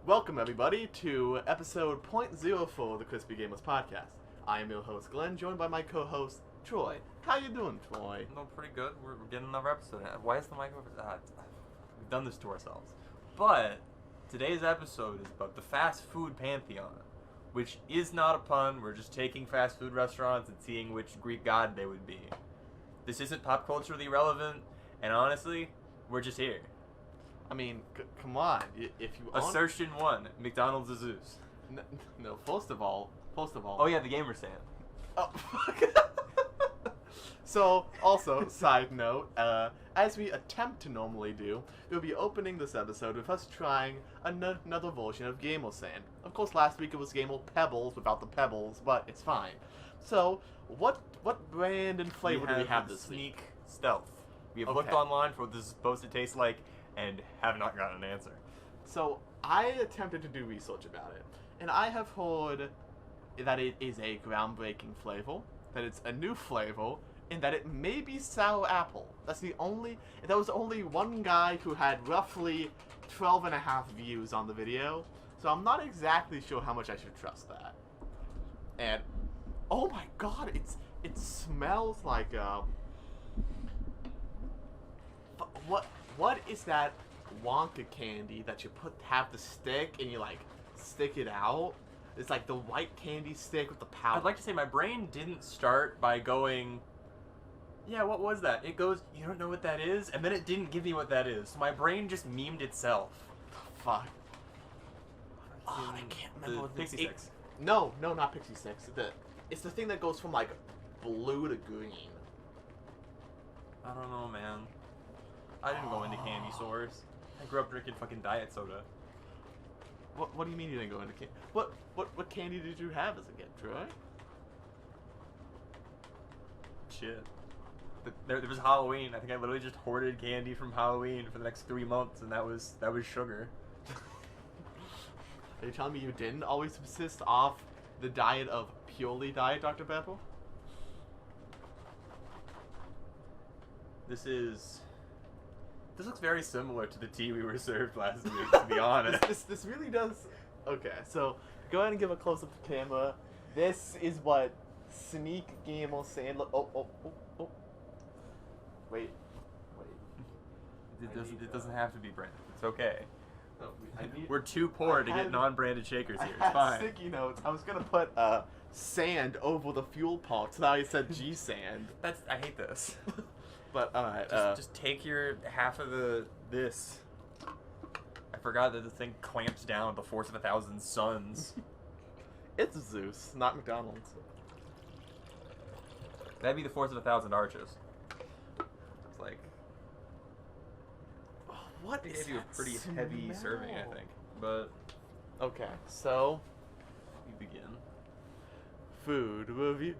Welcome, everybody, to episode .04 of the Crispy Gamers podcast. I am your host, Glenn, joined by my co-host, Troy. How you doing, Troy? No, pretty good. We're getting another episode. Why is the mic over? We've done this to ourselves. But today's episode is about the fast food pantheon, which is not a pun. We're just taking fast food restaurants and seeing which Greek god they would be. This isn't pop culturally relevant, and honestly, we're just here. I mean, come on. If you Assertion 1, McDonald's is Zeus. No, first of all. Oh yeah, the gamer stand. Oh, So, also, side note, as we attempt to normally do, we'll be opening this episode with us trying another version of Gamer Sand. Of course, last week it was Gamer Pebbles without the pebbles, but it's fine. So, what brand and flavor do we have this Sneak week? Stealth. We have looked online for what this is supposed to taste like, and have not gotten an answer. So, I attempted to do research about it, and I have heard that it is a groundbreaking flavor, that it's a new flavor, and that it may be sour apple. That was only one guy who had roughly 12.5 views on the video, so I'm not exactly sure how much I should trust that. And, oh my god, it smells like, what is that Wonka candy that you have the stick and you like stick it out? It's like the white candy stick with the powder. I'd like to say my brain didn't start by going, yeah, what was that? It goes, you don't know what that is? And then it didn't give me what that is. So my brain just memed itself. Fuck. Oh, I can't remember what Pixie Sticks. No, not Pixie Sticks. It's the thing that goes from like blue to green. I don't know, man. I didn't go into candy stores. I grew up drinking fucking diet soda. What do you mean you didn't go into candy? What candy did you have as a kid, Troy? Shit. There was Halloween. I think I literally just hoarded candy from Halloween for the next 3 months, and that was sugar. Are you telling me you didn't always subsist off the diet of purely Diet Dr. Pepper? This looks very similar to the tea we were served last week, to be honest. This really does. Okay, so go ahead and give a close up to the camera. This is what Sneak Gamer Sand look. Oh. Wait. It doesn't have to be branded. It's okay. No, We're too poor to get non-branded shakers here. It's I fine. had sticky notes. I was gonna put sand over the fuel pot, so now I said G sand. I hate this. But alright. Just take your half of this. I forgot that the thing clamps down with the force of 1,000 suns. It's Zeus, not McDonald's. That'd be the force of 1,000 arches. It's like, What they is gave you a pretty heavy serving, I think. But okay, so we begin. food reviews.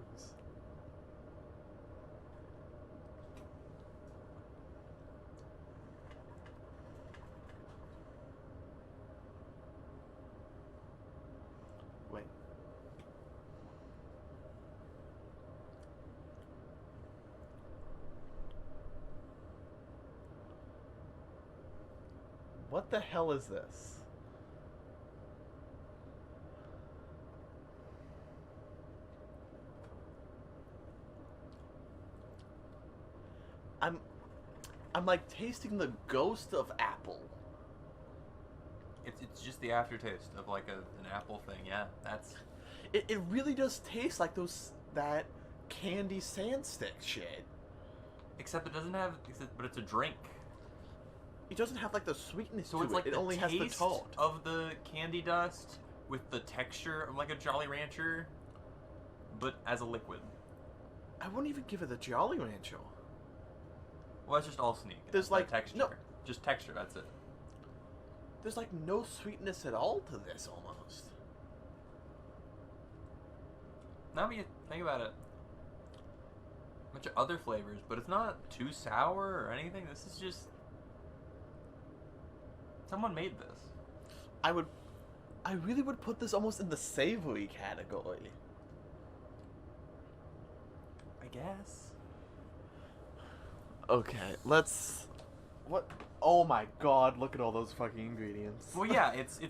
Wait. What the hell is this? I'm like tasting the ghost of apple. It's just the aftertaste of like an apple thing. Yeah, that's. It really does taste like that candy sand stick shit. Except it doesn't have. But it's a drink. It doesn't have like the sweetness So to it's it. like It the only has the taste tart. of the candy dust with the texture of like a Jolly Rancher, but as a liquid. I wouldn't even give it the Jolly Rancher. Well, that's just all Sneak. There's It's not like texture. no. Just texture. That's it. There's like no sweetness at all to this almost. Now when you think about it, a bunch of other flavors, but it's not too sour or anything. This is just someone made this. I really would put this almost in the savory category. I guess. Okay, let's What? Oh my god, look at all those fucking ingredients. Well, yeah, it's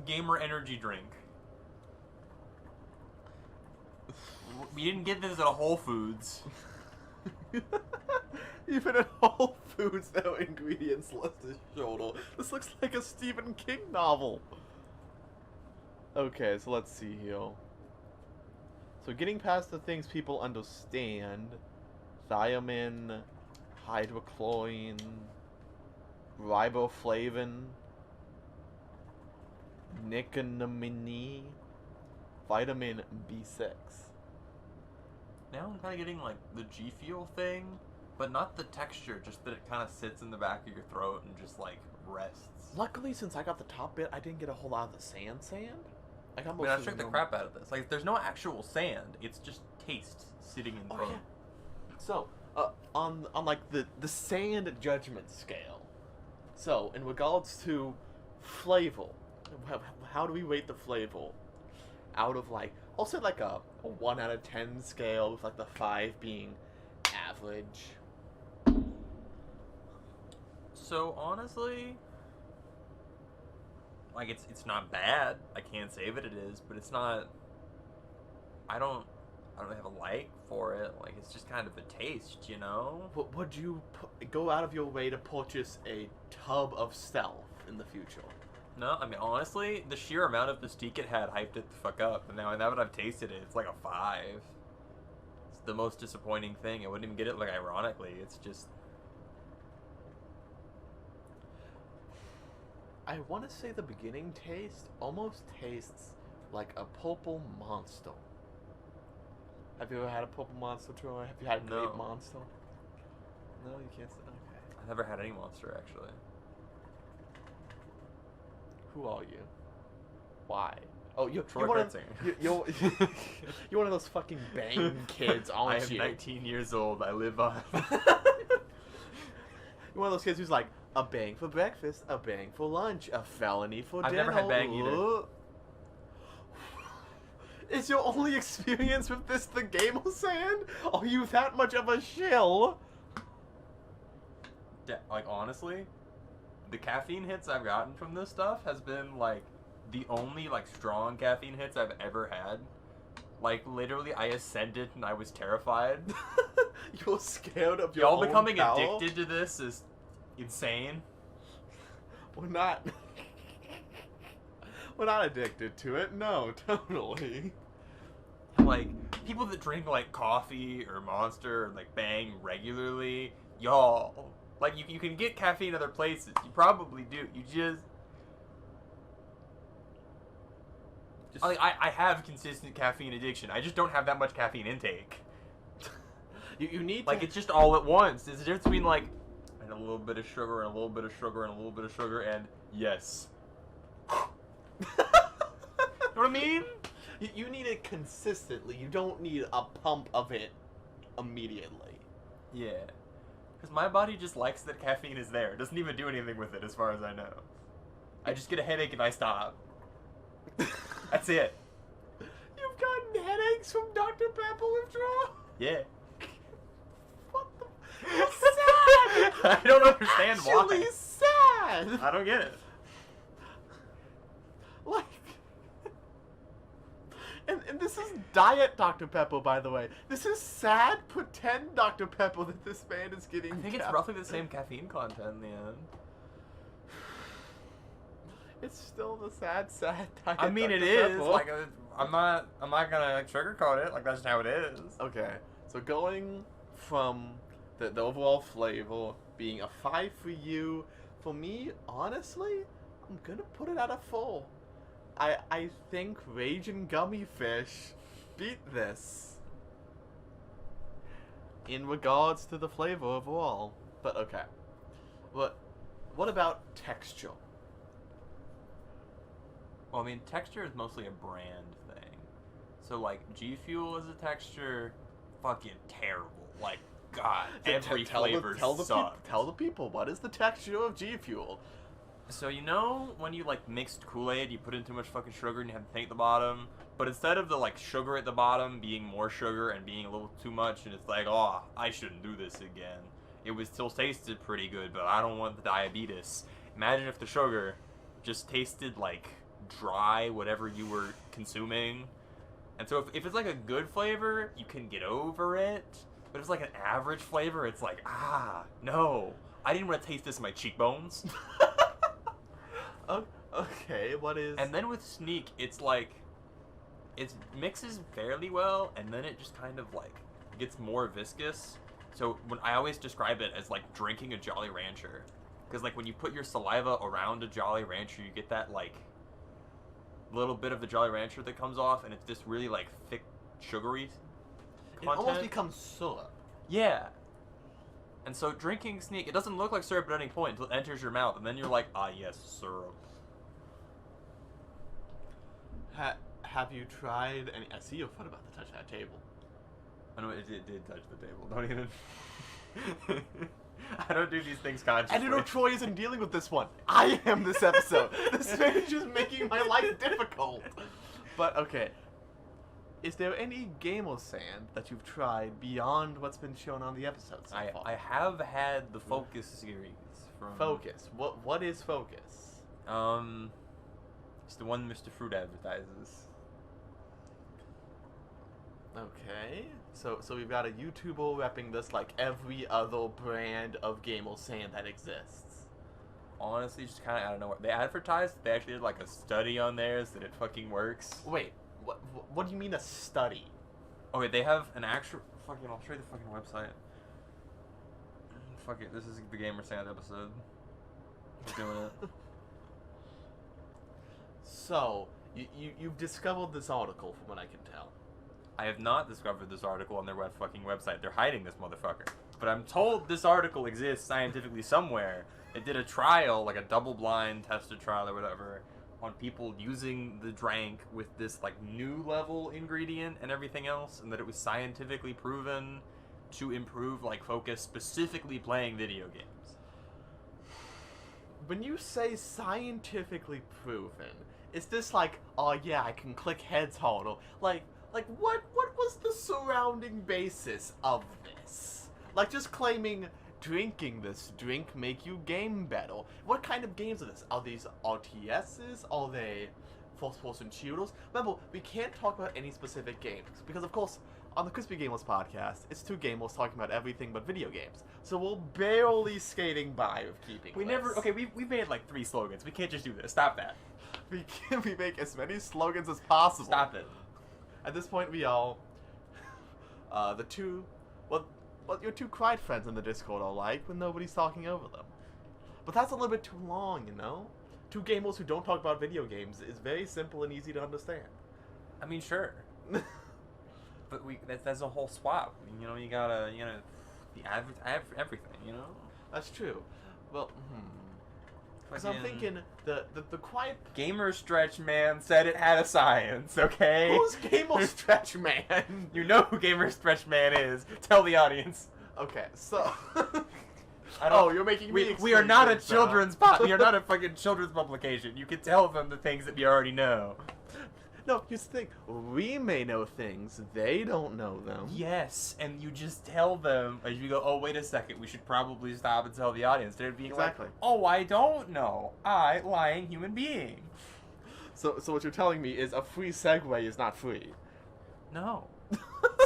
gamer energy drink. We didn't get this at Whole Foods. Even at Whole Foods, no ingredients list is shown. This looks like a Stephen King novel. Okay, so let's see here. So getting past the things people understand. Thiamine, hydrochlorine, riboflavin, nicotinamide, vitamin B6. Now I'm kind of getting like the G Fuel thing, but not the texture, just that it kind of sits in the back of your throat and just like rests. Luckily, since I got the top bit, I didn't get a whole lot of the sand. I got most I of shook the normal- crap out of this. Like, there's no actual sand. It's just taste sitting in the throat. Yeah. So, on like the sand judgment scale. So, in regards to flavor, how do we rate the flavor? Out of like, I'll say like a 1 out of 10 scale, with like the 5 being average. So honestly, like it's not bad. I can't say that it is, but it's not. I don't really have a like for it. Like, it's just kind of a taste, you know. Would you go out of your way to purchase a tub of Stealth in the future? No, I mean, honestly, the sheer amount of mystique it had hyped it the fuck up. And now that I've tasted it, it's like a 5. It's the most disappointing thing. I wouldn't even get it, like, ironically. It's just... I want to say the beginning taste almost tastes like a purple monster. Have you ever had a purple monster, Troy? Have you had a No. grape monster? No, you can't say. Okay. I've never had any monster, actually. Who are you? Why? Oh, you're Troy one of Kretzinger. you're one of those fucking bang kids, I aren't am you? 19 years old. I live on... You're one of those kids who's like, a bang for breakfast, a bang for lunch, a felony for I've dinner. never had bang either. Is your only experience with this the gamer sand? Are you that much of a shill? Like, honestly, the caffeine hits I've gotten from this stuff has been, like, the only, like, strong caffeine hits I've ever had. Like, literally, I ascended and I was terrified. You're scared of your Y'all own becoming power? addicted to this is insane. We're not. We're not addicted to it. No, totally. Like, people that drink, like, coffee or Monster or, like, Bang regularly, y'all, like, you can get caffeine other places. You probably do. You just like, I have consistent caffeine addiction. I just don't have that much caffeine intake. You need Like, to... it's just all at once. There's a difference between, like, and a little bit of sugar and a little bit of sugar and a little bit of sugar and yes. You know what I mean? You need it consistently. You don't need a pump of it immediately. Yeah. Because my body just likes that caffeine is there. It doesn't even do anything with it as far as I know. I just get a headache and I stop. That's it. You've gotten headaches from Dr. Pepper withdrawal? Yeah. What the... It's sad! I don't understand Actually why. sad! I don't get it. Like... And this is Diet Dr. Pepper, by the way. This is sad pretend Dr. Pepper that this man is getting. I think it's roughly the same caffeine content in the end. It's still the sad Diet I mean, Dr. it is. Pepper. Like, I'm not gonna, like, sugarcoat it. Like, that's just how it is. Okay, so going from the overall flavor being a 5 for you, for me, honestly, I'm gonna put it at a 4. I think Raging Gummy Fish beat this in regards to the flavor overall. But okay, what about texture? Well, I mean, texture is mostly a brand thing. So, like, G Fuel as a texture, fucking terrible. Like, God, every flavor sucks. Tell the people, what is the texture of G Fuel? So, you know when you, like, mixed Kool-Aid, you put in too much fucking sugar and you have to think at the bottom? But instead of the, like, sugar at the bottom being more sugar and being a little too much, and it's like, oh, I shouldn't do this again, it would still tasted pretty good, but I don't want the diabetes. Imagine if the sugar just tasted like dry, whatever you were consuming. And so if it's like a good flavor, you can get over it. But if it's like an average flavor, it's like, no. I didn't want to taste this in my cheekbones. Okay, what is... And then with Sneak, it's like, it mixes fairly well, and then it just kind of like gets more viscous. So when I always describe it as like drinking a Jolly Rancher. Because like when you put your saliva around a Jolly Rancher, you get that like little bit of the Jolly Rancher that comes off, and it's this really like thick, sugary content. It almost becomes syrup. Yeah. And so drinking Sneak, it doesn't look like syrup at any point until it enters your mouth, and then you're like, ah yes, syrup. Have you tried any... I see your foot about to touch that table. I know it did touch the table. Don't even... I don't do these things consciously. And you know Troy isn't dealing with this one. I am this episode. This man is just making my life difficult. But, okay. Is there any Gamer Sand that you've tried beyond what's been shown on the episodes so far? I have had the Focus series from... Focus. What is Focus? It's the one Mr. Fruit advertises. Okay. So we've got a YouTuber repping this like every other brand of Gamer Sand that exists. Honestly, just kind of out of nowhere. They advertised, they actually did like a study on theirs that it fucking works. Wait, what do you mean a study? Okay, they have an actual... Fucking, I'll show you the fucking website. Fuck it, this is the Gamer Sand episode. We're doing it. So, you've discovered this article from what I can tell. I have not discovered this article on their fucking website. They're hiding this motherfucker. But I'm told this article exists scientifically somewhere. They did a trial, like a double-blind tested trial or whatever, on people using the drink with this like new level ingredient and everything else, and that it was scientifically proven to improve like focus, specifically playing video games. When you say scientifically proven, is this like, oh yeah, I can click heads harder? Like what was the surrounding basis of this? Like just claiming drinking this drink make you game better. What kind of games are this? Are these RTSs? Are they first-person shooters? Remember, we can't talk about any specific games because, of course, on the Crispy Gamers podcast, it's two gamers talking about everything but video games. So we're barely skating by with keeping this. Okay, we made like 3 slogans. We can't just do this. Stop that. We make as many slogans as possible. Stop it. At this point, we all, what your two quiet friends in the Discord are like when nobody's talking over them. But that's a little bit too long, you know? Two gamers who don't talk about video games is very simple and easy to understand. I mean, sure. But that's a whole swap. You know, you gotta everything, you know? That's true. Well, because I'm thinking the quiet... Gamer Stretch Man said it had a science, okay? Who's Gamer Stretch Man? You know who Gamer Stretch Man is. Tell the audience. Okay, so... you're making me we are not a children's we are not a fucking children's publication. You can tell them the things that we already know. No, here's the thing. We may know things, they don't know them. Yes, and you just tell them as you go, oh, wait a second, we should probably stop and tell the audience. They'd be exactly. Like, oh, I don't know. I, lying human being. So what you're telling me is a free segue is not free. No.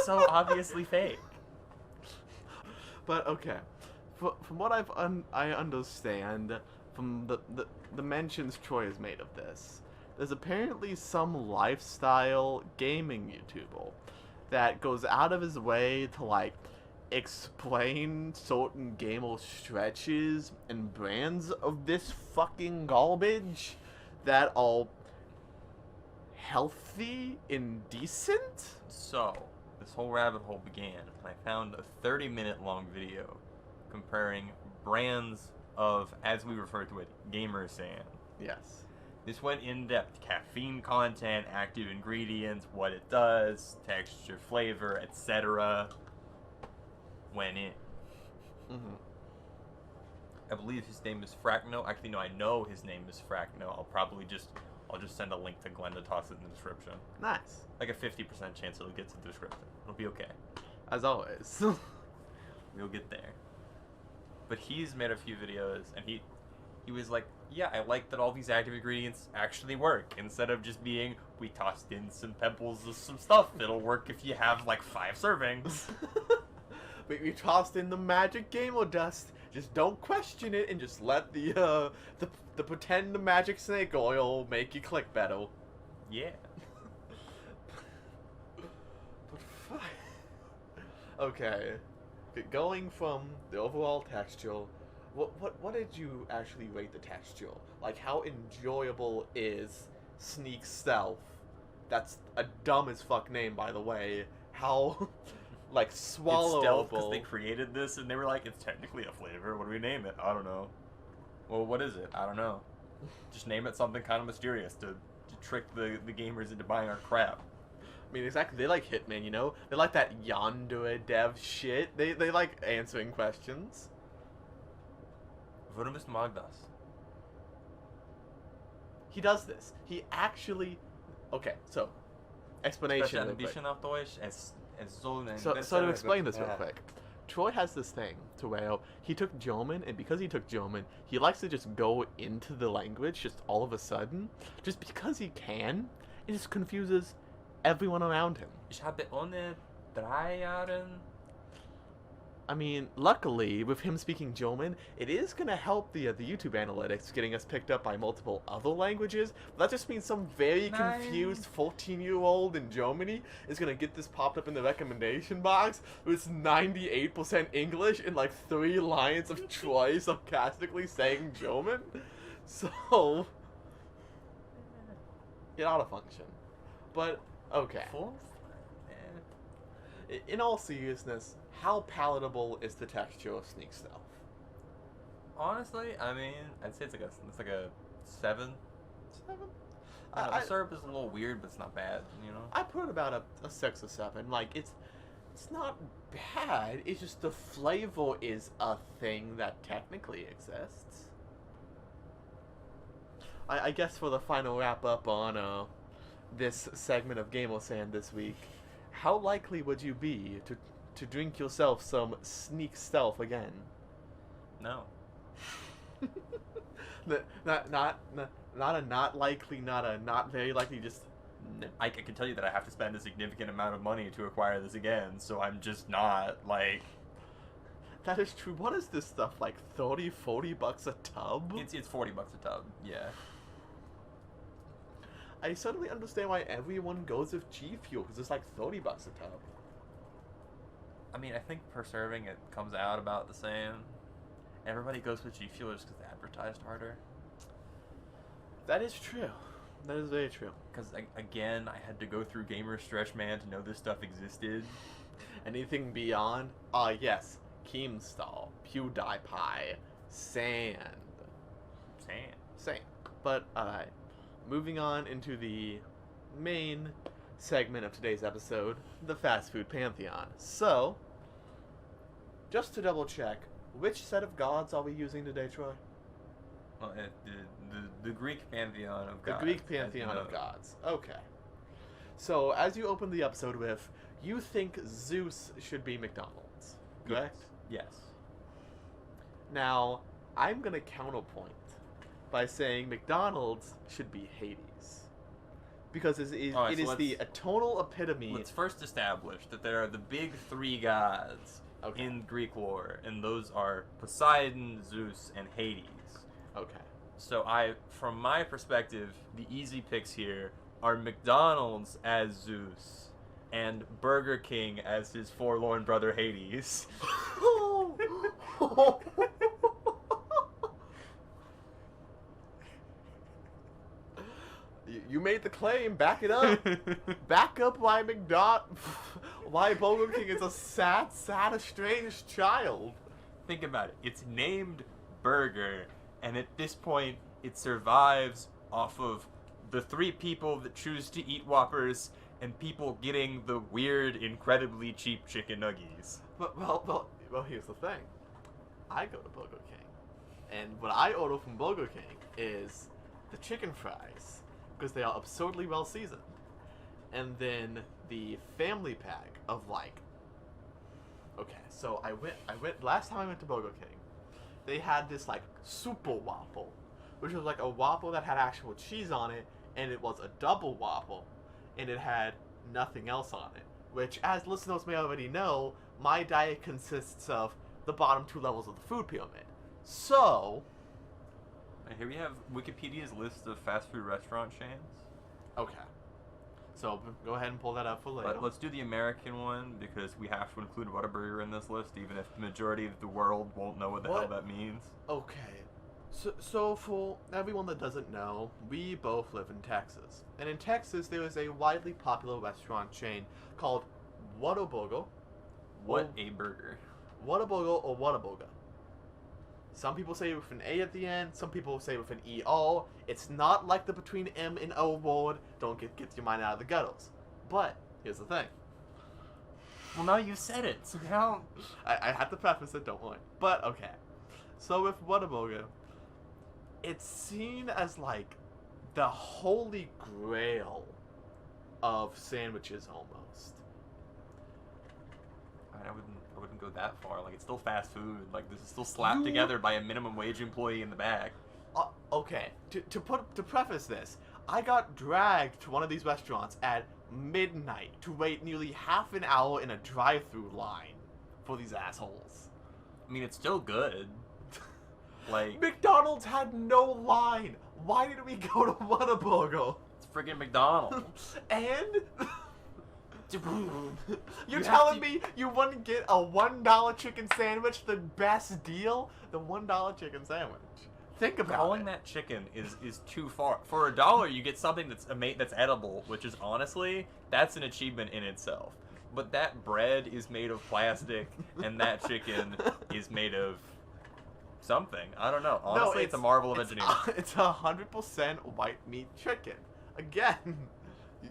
So obviously fake. But, okay. From what I understand, from the mentions Troy has made of this, there's apparently some lifestyle gaming YouTuber that goes out of his way to, like, explain certain gamer stretches and brands of this fucking garbage that are healthy and decent? So, this whole rabbit hole began when I found a 30-minute long video comparing brands of, as we refer to it, Gamer Sand. Yes. This went in depth. Caffeine content, active ingredients, what it does, texture, flavor, etc. Went in. Mm-hmm. I believe his name is Fracno. Actually, no, I know his name is Fracno. I'll just send a link to Glenn to toss it in the description. Nice. Like a 50% chance it'll get to the description. It'll be okay. As always. We'll get there. But he's made a few videos, and he was like, yeah, I like that all these active ingredients actually work, instead of just being, we tossed in some pebbles of some stuff. It'll work if you have like 5 servings. We tossed in the magic gamer dust. Just don't question it, and just let the pretend magic snake oil make you click better. Yeah. But fine. Okay. Going from the overall texture, what did you actually rate the texture? Like, how enjoyable is Sneak Stealth? That's a dumb as fuck name, by the way. How, like, swallowable. It's stealth because they created this and they were like, it's technically a flavor. What do we name it? I don't know. Well, what is it? I don't know. Just name it something kind of mysterious to trick the gamers into buying our crap. I mean, exactly. They like Hitman, you know? They like that yandere dev shit. They like answering questions. Vurmus Magdas. He does this. He actually... Okay, so... Explanation real quick. So to explain this real quick. Troy has this thing to where he took German, and because he took German, he likes to just go into the language just all of a sudden. Just because he can. It just confuses everyone around him. Ich habe ohne 3 Jahren... I mean, luckily, with him speaking German, it is going to help the YouTube analytics getting us picked up by multiple other languages. But that just means some very confused 14-year-old in Germany is going to get this popped up in the recommendation box with 98% English and like 3 lines of Troy sarcastically saying German. So, it ought to function. But, okay. In all seriousness, how palatable is the texture of Sneak Stealth? Honestly, I mean, I'd say it's like a 7. 7? The syrup is a little weird, but it's not bad, you know? I put it about a 6 or 7. Like, it's not bad. It's just the flavor is a thing that technically exists. I guess for the final wrap up on this segment of Gamer Sand this week, how likely would you be to drink yourself some Sneak Stealth again? No. Not likely, not very likely, just no. I can tell you that I have to spend a significant amount of money to acquire this again, so I'm just not, like... That is true. What is this stuff, like 30, 40 bucks a tub? It's 40 bucks a tub, yeah. I suddenly understand why everyone goes with G Fuel, because it's like 30 bucks a tub. I mean, I think per serving it comes out about the same. Everybody goes with G Fuel just because they advertised harder. That is true. That is very true. Because, again, I had to go through Gamer Stretch Man to know this stuff existed. Anything beyond? Yes. Keemstal, PewDiePie, Sand. Sand. But, moving on into the main segment of today's episode, the fast food pantheon. So, just to double check, which set of gods are we using today, Troy? Well, the Greek pantheon of gods. The Greek pantheon of gods. Okay. So, as you open the episode with, you think Zeus should be McDonald's, correct? Yes. Now, I'm going to counterpoint by saying McDonald's should be Hades. Because it is the tonal epitome. Let's first establish that there are the big 3 gods in Greek lore, and those are Poseidon, Zeus, and Hades. Okay. So from my perspective, the easy picks here are McDonald's as Zeus, and Burger King as his forlorn brother Hades. You made the claim. Back it up. Back up why why Burger King is a sad, estranged child. Think about it. It's named Burger, and at this point, it survives off of the 3 people that choose to eat Whoppers and people getting the weird, incredibly cheap chicken nuggies. Well, here's the thing. I go to Burger King, and what I order from Burger King is the chicken fries, because they are absurdly well seasoned, and then the family pack of like. Okay, so I went last time I went to Burger King. they had this like super waffle, which was like a waffle that had actual cheese on it, and it was a double waffle, and it had nothing else on it. Which, as listeners may already know, my diet consists of the bottom two levels of the food pyramid. So, And here we have Wikipedia's list of fast food restaurant chains. okay. So go ahead and pull that up for later. But let's do the American one because we have to include Whataburger in this list, even if the majority of the world won't know what the hell that means. Okay. So for everyone that doesn't know, we both live in Texas. And in Texas, there is a widely popular restaurant chain called Whataburger. What a burger. Whataburger or Whataburger. Some people say it with an A at the end. Some people say it with an E-O. It's not like the between M and O word. Don't get your mind out of the gutters. But here's the thing. Well, now you said it, so now... I had to preface it, don't worry. But, okay. So with Whataburger, it's seen as like the holy grail of sandwiches almost. I wouldn't go that far. Like, it's still fast food. Like, this is still slapped together by a minimum wage employee in the back. Okay. To preface this, I got dragged to one of these restaurants at midnight to wait nearly half an hour in a drive-through line for these assholes. I mean, it's still good. Like, McDonald's had no line. Why did we go to Whataburger? it's friggin' McDonald's. And you're You telling me you wouldn't get a $1 chicken sandwich, the best deal? The $1 chicken sandwich. Think about Calling it. that chicken is too far. For $1, you get something that's edible, which is honestly, that's an achievement in itself. But that bread is made of plastic, and that chicken is made of something. I don't know. Honestly, it's a marvel of engineering. It's 100% white meat chicken. Again,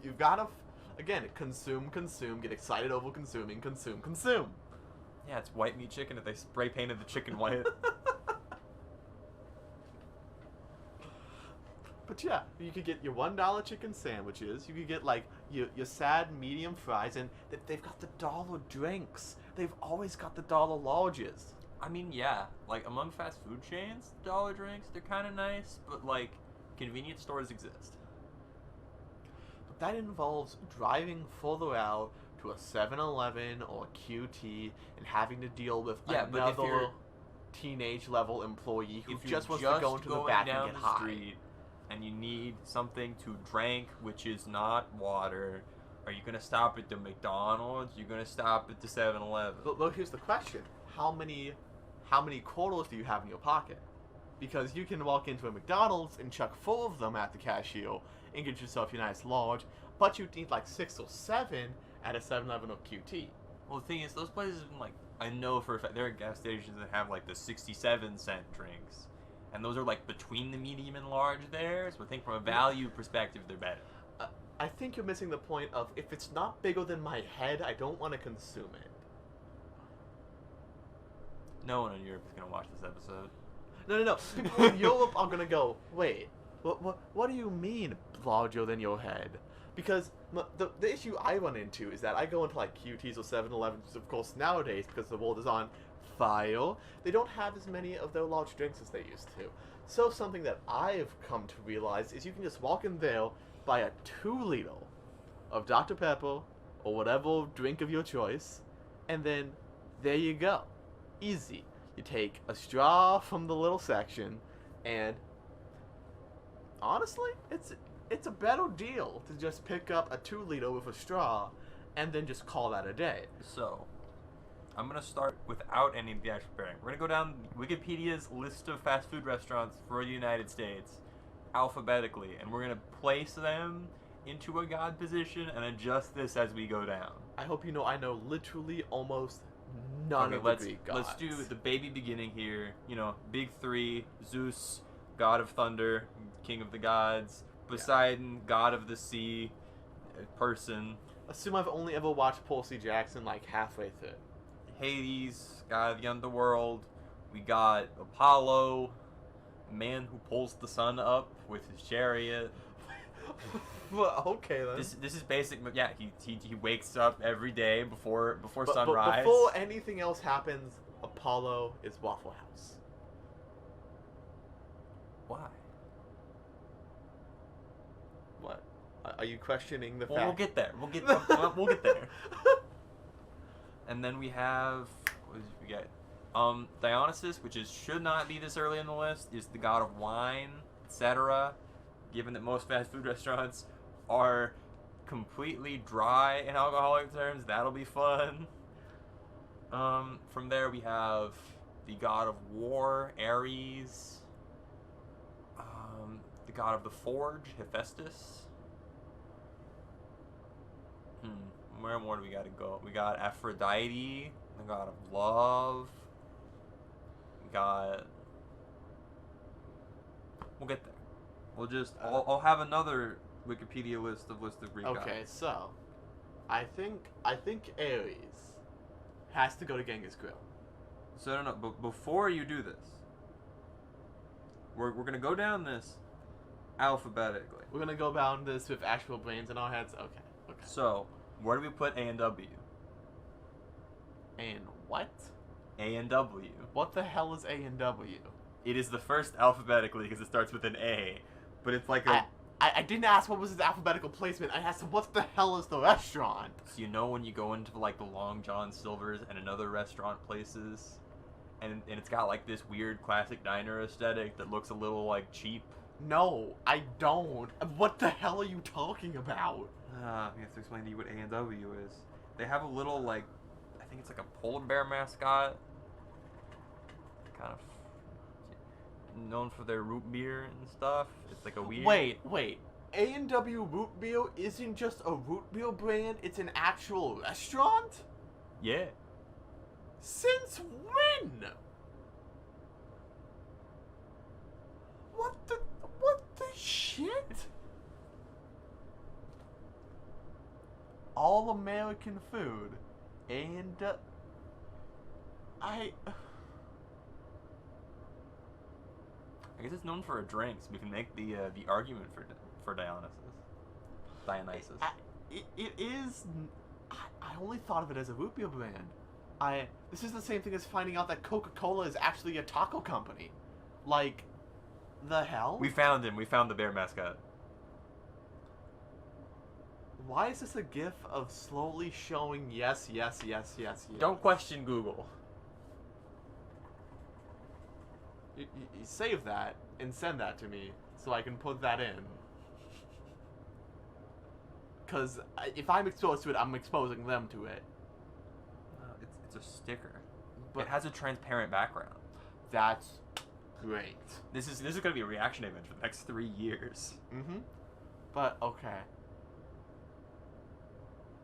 you've got to, consume, get excited over consuming, consume. Yeah, it's white meat chicken if they spray painted the chicken white. But yeah, you could get your $1 chicken sandwiches. You could get like your sad medium fries, and they've got the dollar drinks. They've always got the dollar larges. I mean, yeah, like among fast food chains, dollar drinks, they're kind of nice, but like convenience stores exist. But that involves driving further out to a 7-Eleven or a QT and having to deal with another teenage level employee who just wants to go into the back and get high. Street and you need something to drink, which is not water, are you gonna stop at the McDonald's? You're gonna stop at the 7-Eleven. Look, here's the question: how many quarters do you have in your pocket? Because you can walk into a McDonald's and chuck 4 of them at the cashier and get yourself your nice large, but you'd need like 6 or 7 at a 7-Eleven or QT. Well, the thing is, those places, like, I know for a fact there are gas stations that have like the 67-cent drinks. And those are like between the medium and large there, so I think from a value perspective, they're better. I think you're missing the point of, if it's not bigger than my head, I don't want to consume it. No one in Europe is going to watch this episode. No. People in Europe are going to go, wait, what do you mean larger than your head? Because the issue I run into is that I go into like QTs or 7-Elevens, of course, nowadays, because the world is on fire, they don't have as many of their large drinks as they used to. So something that I've come to realize is you can just walk in there, buy a 2-liter of Dr. Pepper or whatever drink of your choice, and then there you go. Easy. You take a straw from the little section, and honestly, it's a better deal to just pick up a 2-liter with a straw and then just call that a day. So, I'm going to start without any of the actual pairing. We're going to go down Wikipedia's list of fast food restaurants for the United States alphabetically, and we're going to place them into a God position and adjust this as we go down. I hope you know I know literally almost none of the Greek gods. Let's do the baby beginning here. You know, big 3, Zeus, god of thunder, king of the gods, Poseidon, god of the sea, person. Assume I've only ever watched Percy Jackson like halfway through. Hades, god of the underworld. We got Apollo, man who pulls the sun up with his chariot. Well, okay then. This is basic. Yeah, he wakes up every day before sunrise. But before anything else happens, Apollo is Waffle House. Why? What? Are you questioning the Well, fact? we'll get there. We'll get there. And then we have, what did we get? Dionysus, which should not be this early in the list, is the god of wine, etc. Given that most fast food restaurants are completely dry in alcoholic terms, that'll be fun. From there we have the god of war, Ares. The god of the forge, Hephaestus. Where more do we gotta go? We got Aphrodite, the god of love. We got... We'll get there. We'll just... I'll have another Wikipedia list of Greek gods. Okay, so I think Ares has to go to Genghis Grill. So no, but before you do this, we're gonna go down this alphabetically. We're gonna go down this with actual brains in our heads. Okay. So where do we put A and W? And what? A and W. What the hell is A and W? It is the first alphabetically because it starts with an A, but it's like a. I didn't ask what was his alphabetical placement. I asked what the hell is the restaurant? So you know when you go into like the Long John Silver's and another restaurant places, and it's got like this weird classic diner aesthetic that looks a little like cheap. No, I don't. What the hell are you talking about? We have to explain to you what A and W is. They have a little like, I think it's like a polar bear mascot. Kind of known for their root beer and stuff. It's like a weird... Wait. A&W Root Beer isn't just a root beer brand, it's an actual restaurant? Yeah. Since when? What the shit? All American food. And, I guess it's known for a drink, so we can make the argument for Dionysus. It is. I only thought of it as a root beer brand. This is the same thing as finding out that Coca-Cola is actually a taco company. Like, the hell? We found him. We found the bear mascot. Why is this a gif of slowly showing yes? Don't question Google. You save that and send that to me so I can put that in. Because if I'm exposed to it, I'm exposing them to it. It's a sticker. But it has a transparent background. That's great. This is going to be a reaction image for the next 3 years. Mm-hmm. But, okay.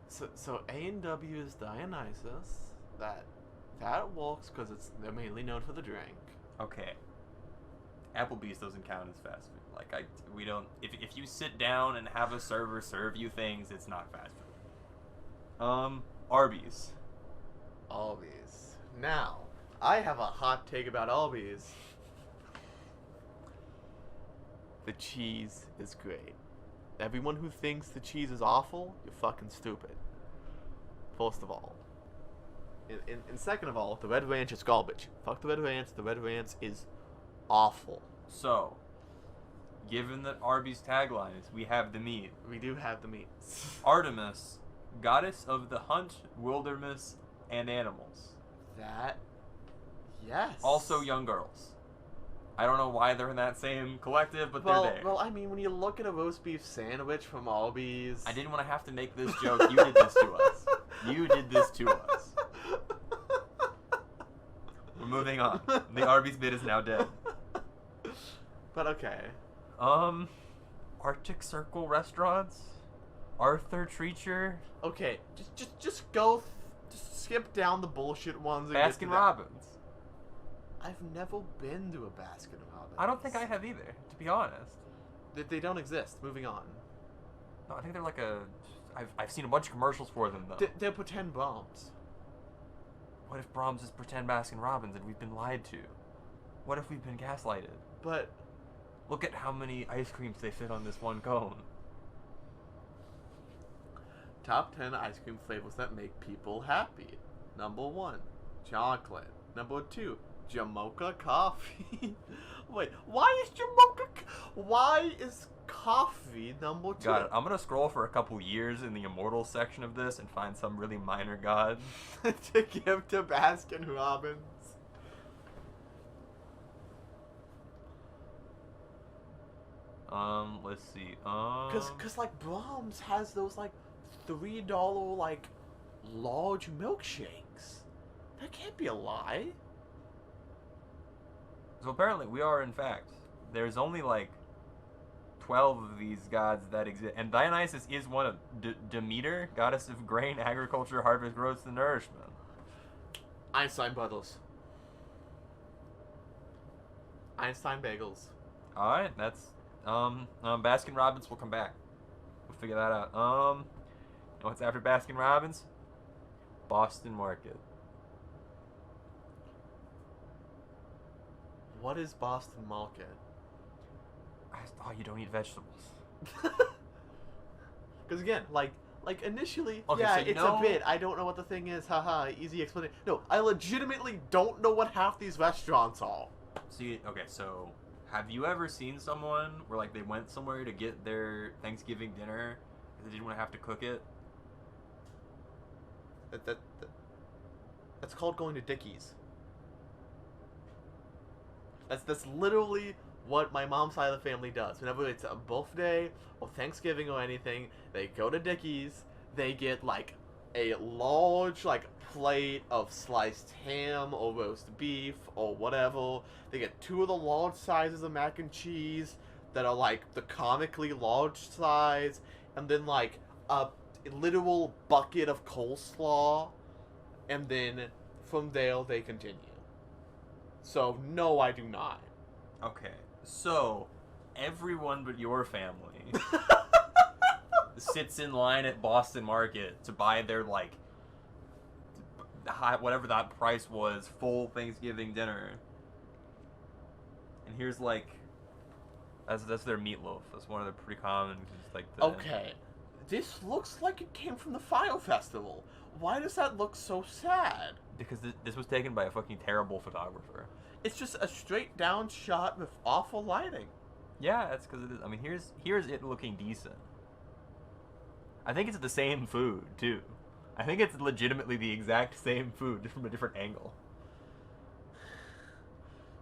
So A&W is Dionysus. That works because they're mainly known for the drink. Okay. Applebee's doesn't count as fast food. Like we don't. If you sit down and have a server serve you things, it's not fast food. Arby's. Arby's. Now, I have a hot take about Arby's. The cheese is great. Everyone who thinks the cheese is awful, you're fucking stupid. First of all. And second of all, the Red Ranch is garbage. Fuck the Red Ranch. The Red Ranch is awful. So, given that Arby's tagline is "We have the meat," We do have the meat. Artemis, goddess of the hunt, wilderness, and animals. That, yes. Also, young girls. I don't know why they're in that same collective, but Well, they're there. well, I mean, when you look at a roast beef sandwich from Arby's, I didn't want to have to make this joke. You did this to us. You did this to us. We're moving on. The Arby's bit is now dead. But okay. Arctic Circle restaurants? Arthur Treacher? Okay, just go, just skip down the bullshit ones. And get to Baskin that. Robbins. I've never been to a Baskin Robbins. I don't think I have either, to be honest. They don't exist. Moving on. No, I think they're like a... I've seen a bunch of commercials for them, though. They're pretend Brahms. What if Brahms is pretend Baskin Robbins and we've been lied to? What if we've been gaslighted? But Look at how many ice creams they fit on this one cone. top 10 ice cream flavors that make people happy. Number 1, chocolate. Number 2, Jamocha coffee? Wait, why is coffee number 2? Got it. I'm gonna scroll for a couple years in the immortal section of this and find some really minor god. To give to Baskin Robbins. Let's see. Cause like Brahms has those like $3 like large milkshakes. That can't be a lie. So apparently we are in fact. There's only like 12 of these gods that exist, and Dionysus is one of Demeter, goddess of grain, agriculture, harvest, growth, and nourishment. Einstein Brothers. Einstein Bagels. All right, that's Baskin Robbins will come back. We'll figure that out. And what's after Baskin Robbins? Boston Market. What is Boston Market? Oh, you don't eat vegetables. Because again, like initially, Okay, yeah, so it's a bit. I don't know what the thing is. Haha, easy explanation. No, I legitimately don't know what half these restaurants are. See, okay, so have you ever seen someone where like they went somewhere to get their Thanksgiving dinner because they didn't want to have to cook it? That's called going to Dickie's. That's literally what my mom's side of the family does. Whenever it's a birthday or Thanksgiving or anything, they go to Dickie's. They get like a large like plate of sliced ham or roast beef or whatever. They get 2 of the large sizes of mac and cheese that are like the comically large size, and then like a literal bucket of coleslaw, and then from there they continue. So no, I do not. Okay, so everyone but your family sits in line at Boston Market to buy their like whatever that price was, full Thanksgiving dinner. And here's like that's their meatloaf. That's one of the pretty common. Just like Okay, this looks like it came from the Fire Festival. Why does that look so sad? Because this was taken by a fucking terrible photographer. It's just a straight down shot with awful lighting. Yeah, that's because it is. I mean, here's it looking decent. I think it's the same food too. I think it's legitimately the exact same food, just from a different angle.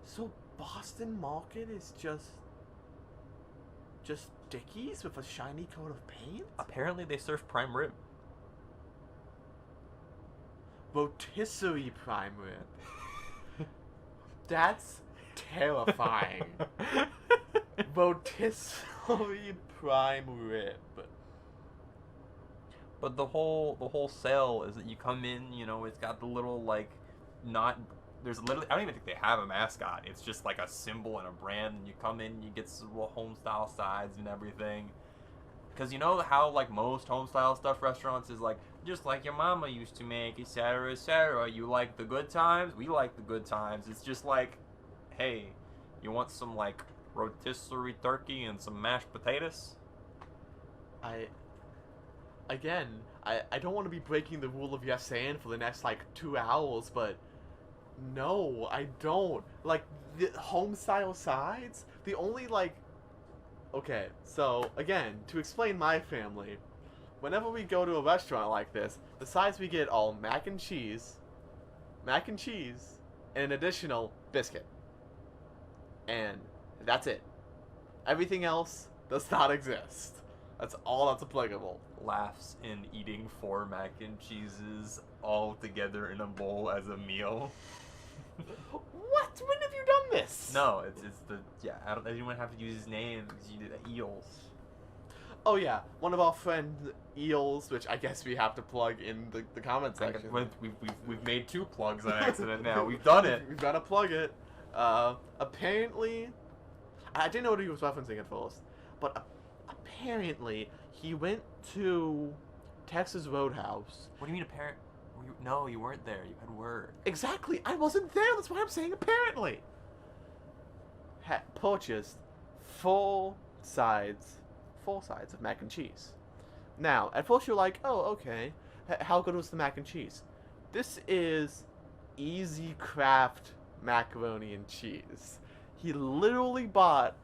So Boston Market is just Dickies with a shiny coat of paint? Apparently, they serve prime rib. Rotisserie prime rib. That's terrifying. Rotisserie prime rib. But the whole sale is that you come in, you know, it's got the little like there's literally, I don't even think they have a mascot. It's just like a symbol and a brand, and you come in, you get some little home style sides and everything. Because you know how like most home style stuff restaurants is like just like your mama used to make, etc., etc. You like the good times, we like the good times. It's just like, hey, you want some like rotisserie turkey and some mashed potatoes? I don't want to be breaking the rule of yes and for the next like 2 hours, but no, I don't. Like the home style sides, the only like okay, so again, to explain my family, whenever we go to a restaurant like this, the sides we get all mac and cheese, and an additional biscuit. And that's it. Everything else does not exist. That's all that's applicable. Laughs in eating 4 mac and cheeses all together in a bowl as a meal. What? When have you done this? No, it's the I didn't even have to use his name because you did the Eels. Oh yeah, one of our friend Eels, which I guess we have to plug in the comment section. We've made 2 plugs on accident now. We've done it. We've got to plug it. Apparently, I didn't know what he was referencing at first, but apparently he went to Texas Roadhouse. What do you mean apparent? No, you weren't there. You had word. Exactly, I wasn't there. That's why I'm saying apparently. Purchased full sides of mac and cheese. Now, at first you're like, oh, okay. How good was the mac and cheese? This is easy craft macaroni and cheese. He literally bought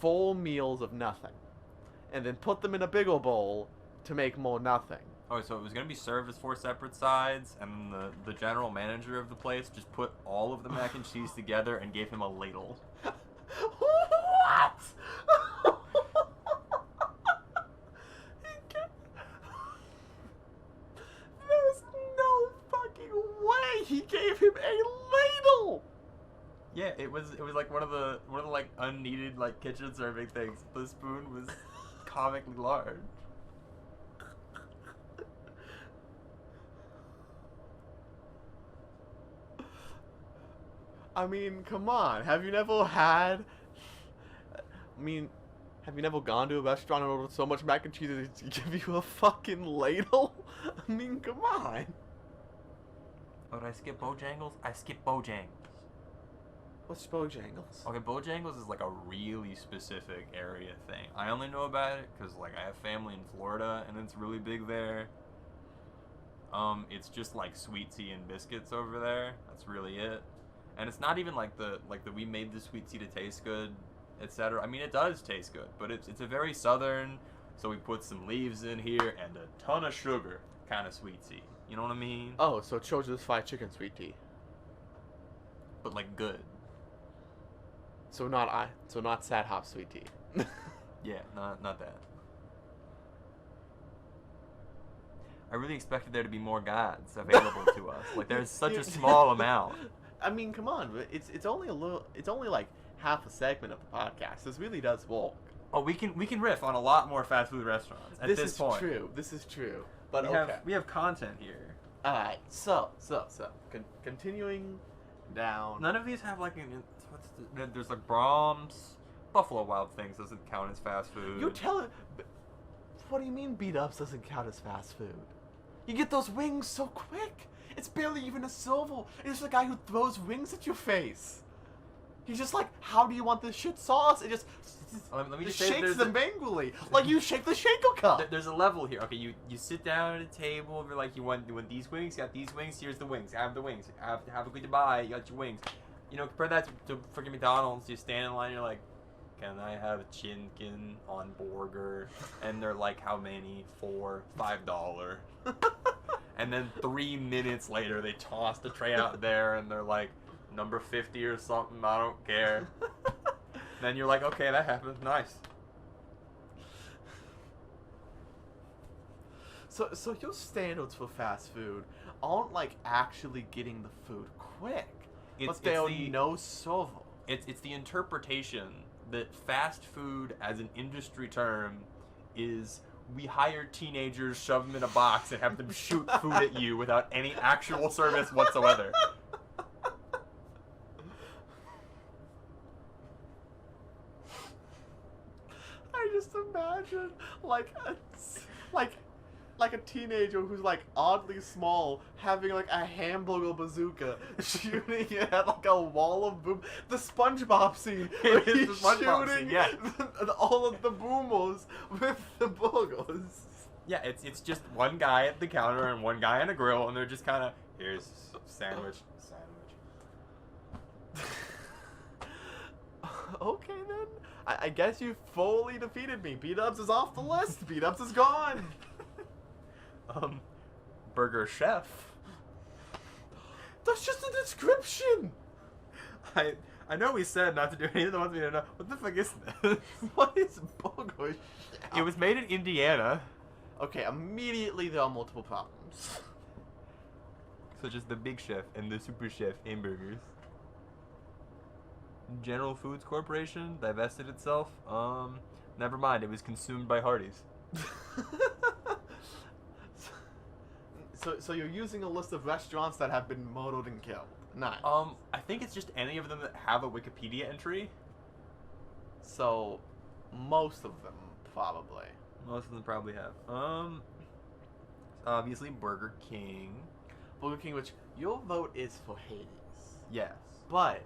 full meals of nothing, and then put them in a bigger bowl to make more nothing. Oh, so it was going to be served as 4 separate sides, and the general manager of the place just put all of the mac and cheese together and gave him a ladle. What? There's no fucking way he gave him a ladle. Yeah, it was like one of the like unneeded like kitchen serving things. The spoon was comically large. I mean, come on. Have you never had... have you never gone to a restaurant and ordered so much mac and cheese that they give you a fucking ladle? I mean, come on. Oh, did I skip Bojangles? I skipped Bojangles. What's Bojangles? Okay, Bojangles is like a really specific area thing. I only know about it because like I have family in Florida and it's really big there. It's just like sweet tea and biscuits over there. That's really it. And it's not even like the we made the sweet tea to taste good, etc. I mean, it does taste good, but it's a very southern. So we put some leaves in here and a ton of sugar kind of sweet tea. You know what I mean? Oh, so Choja's fried chicken sweet tea. But like good. So not sad hop sweet tea. Yeah, not that. I really expected there to be more gods available to us. Like there's such a small amount. I mean, come on, but it's only like half a segment of the podcast. This really does work. Oh, we can riff on a lot more fast food restaurants at this point. This is true. But we have content here. All right. So continuing down. None of these have like there's like Brahms. Buffalo Wild Things doesn't count as fast food. You tell it. What do you mean beat ups doesn't count as fast food? You get those wings so quick. It's barely even a silver. It's the guy who throws wings at your face. He's just like, how do you want this shit sauce? It just let me just shakes them angrily. Like you shake the shaker cup. There's a level here. Okay, you sit down at a table. You're like, you want these wings? You got these wings. Here's the wings. Have the wings. Have a good goodbye. You got your wings. You know, compare that to freaking McDonald's. You stand in line. You're like, can I have a chicken on burger? And they're like, how many? $4, $5. And then 3 minutes later, they toss the tray out there, and they're like, number 50 or something. I don't care. Then you're like, okay, that happened. Nice. So your standards for fast food aren't like actually getting the food quick, but they are no server. It's the interpretation that fast food as an industry term is we hire teenagers, shove them in a box, and have them shoot food at you without any actual service whatsoever. I just imagine like a teenager who's like oddly small having like a hamburger bazooka shooting it at like a wall of boom. The SpongeBob scene where he's shooting yeah. all of the boomers with the burgers. Yeah, it's just one guy at the counter and one guy on a grill, and they're just kind of, here's sandwich. Okay then, I guess you fully defeated me. Beat-ups is off the list. Beat-ups is gone. Burger Chef. That's just a description. I know we said not to do any of the ones we didn't know. What the fuck is this? What is Burger Chef? It was made in Indiana. Okay, immediately there are multiple problems. Such as the Big Chef and the Super Chef hamburgers. General Foods Corporation divested itself. Never mind, it was consumed by Hardee's. So you're using a list of restaurants that have been murdered and killed. Nice. I think it's just any of them that have a Wikipedia entry. So, most of them, probably. Most of them probably have. Obviously Burger King. Burger King, which your vote is for Hades. Yes. But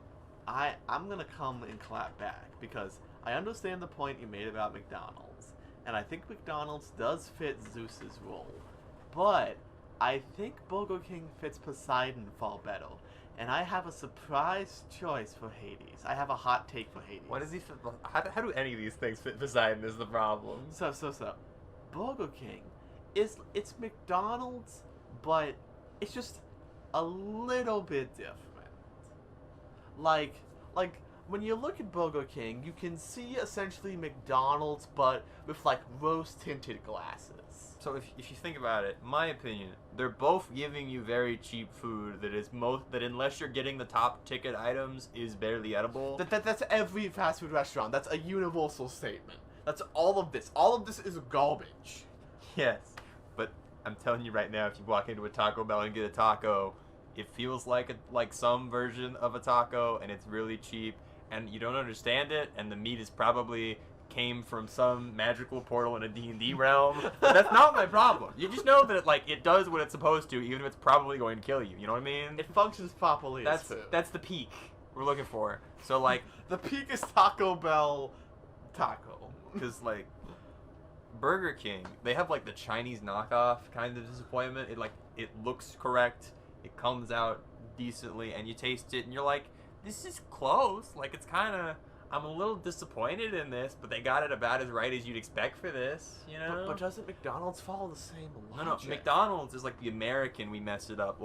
I'm gonna come and clap back because I understand the point you made about McDonald's, and I think McDonald's does fit Zeus's role, but I think Burger King fits Poseidon far better. And I have a surprise choice for Hades. I have a hot take for Hades. What does he fit? How do any of these things fit Poseidon is the problem. So. Burger King it's McDonald's, but it's just a little bit different. Like when you look at Burger King, you can see essentially McDonald's, but with like rose-tinted glasses. So if you think about it, in my opinion, they're both giving you very cheap food that unless you're getting the top ticket items is barely edible. That's every fast food restaurant. That's a universal statement. That's all of this. All of this is garbage. Yes, but I'm telling you right now, if you walk into a Taco Bell and get a taco, it feels like some version of a taco, and it's really cheap, and you don't understand it, and the meat is probably came from some magical portal in a D&D realm. But that's not my problem. You just know that it does what it's supposed to, even if it's probably going to kill you. You know what I mean? It functions properly. That's the peak we're looking for. So the peak is Taco Bell taco. Because Burger King, they have the Chinese knockoff kind of disappointment. It looks correct, it comes out decently, and you taste it and you're like, this is close. It's kind of, I'm a little disappointed in this, but they got it about as right as you'd expect for this, you know? But doesn't McDonald's follow the same logic? No, McDonald's is the American we messed it up.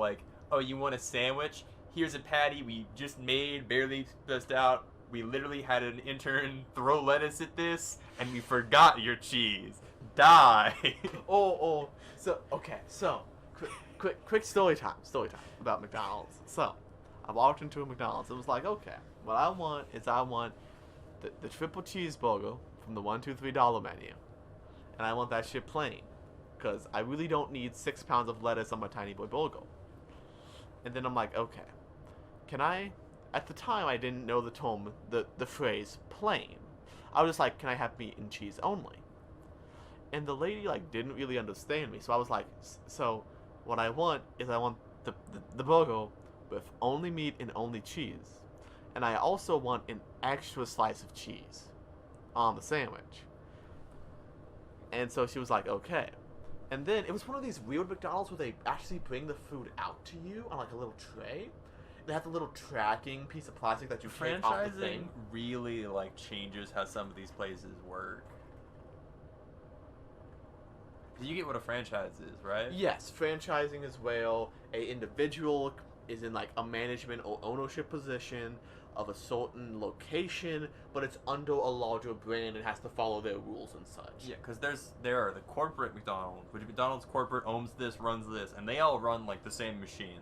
Oh, you want a sandwich? Here's a patty we just made, barely pressed out. We literally had an intern throw lettuce at this, and we forgot your cheese. Die. So, quick story time about McDonald's. So, I walked into a McDonald's. It was okay, what I want is the triple cheeseburger from the $1, $2, $3 menu, and I want that shit plain, because I really don't need 6 pounds of lettuce on my tiny boy burger. And then I'm okay, can I? At the time, I didn't know the term, the phrase plain. I was just can I have meat and cheese only? And the lady didn't really understand me, so I was so what I want is the burger with only meat and only cheese, and I also want an extra slice of cheese on the sandwich. And so she was okay. And then it was one of these weird McDonald's where they actually bring the food out to you on a little tray. They have the little tracking piece of plastic that you take off the thing. Really changes how some of these places work. You get what a franchise is, right? Yes, franchising as well. A individual is in a management or ownership position of a certain location, but it's under a larger brand and has to follow their rules and such. Yeah, because there are the corporate McDonald's, which McDonald's corporate owns this, runs this, and they all run the same machine.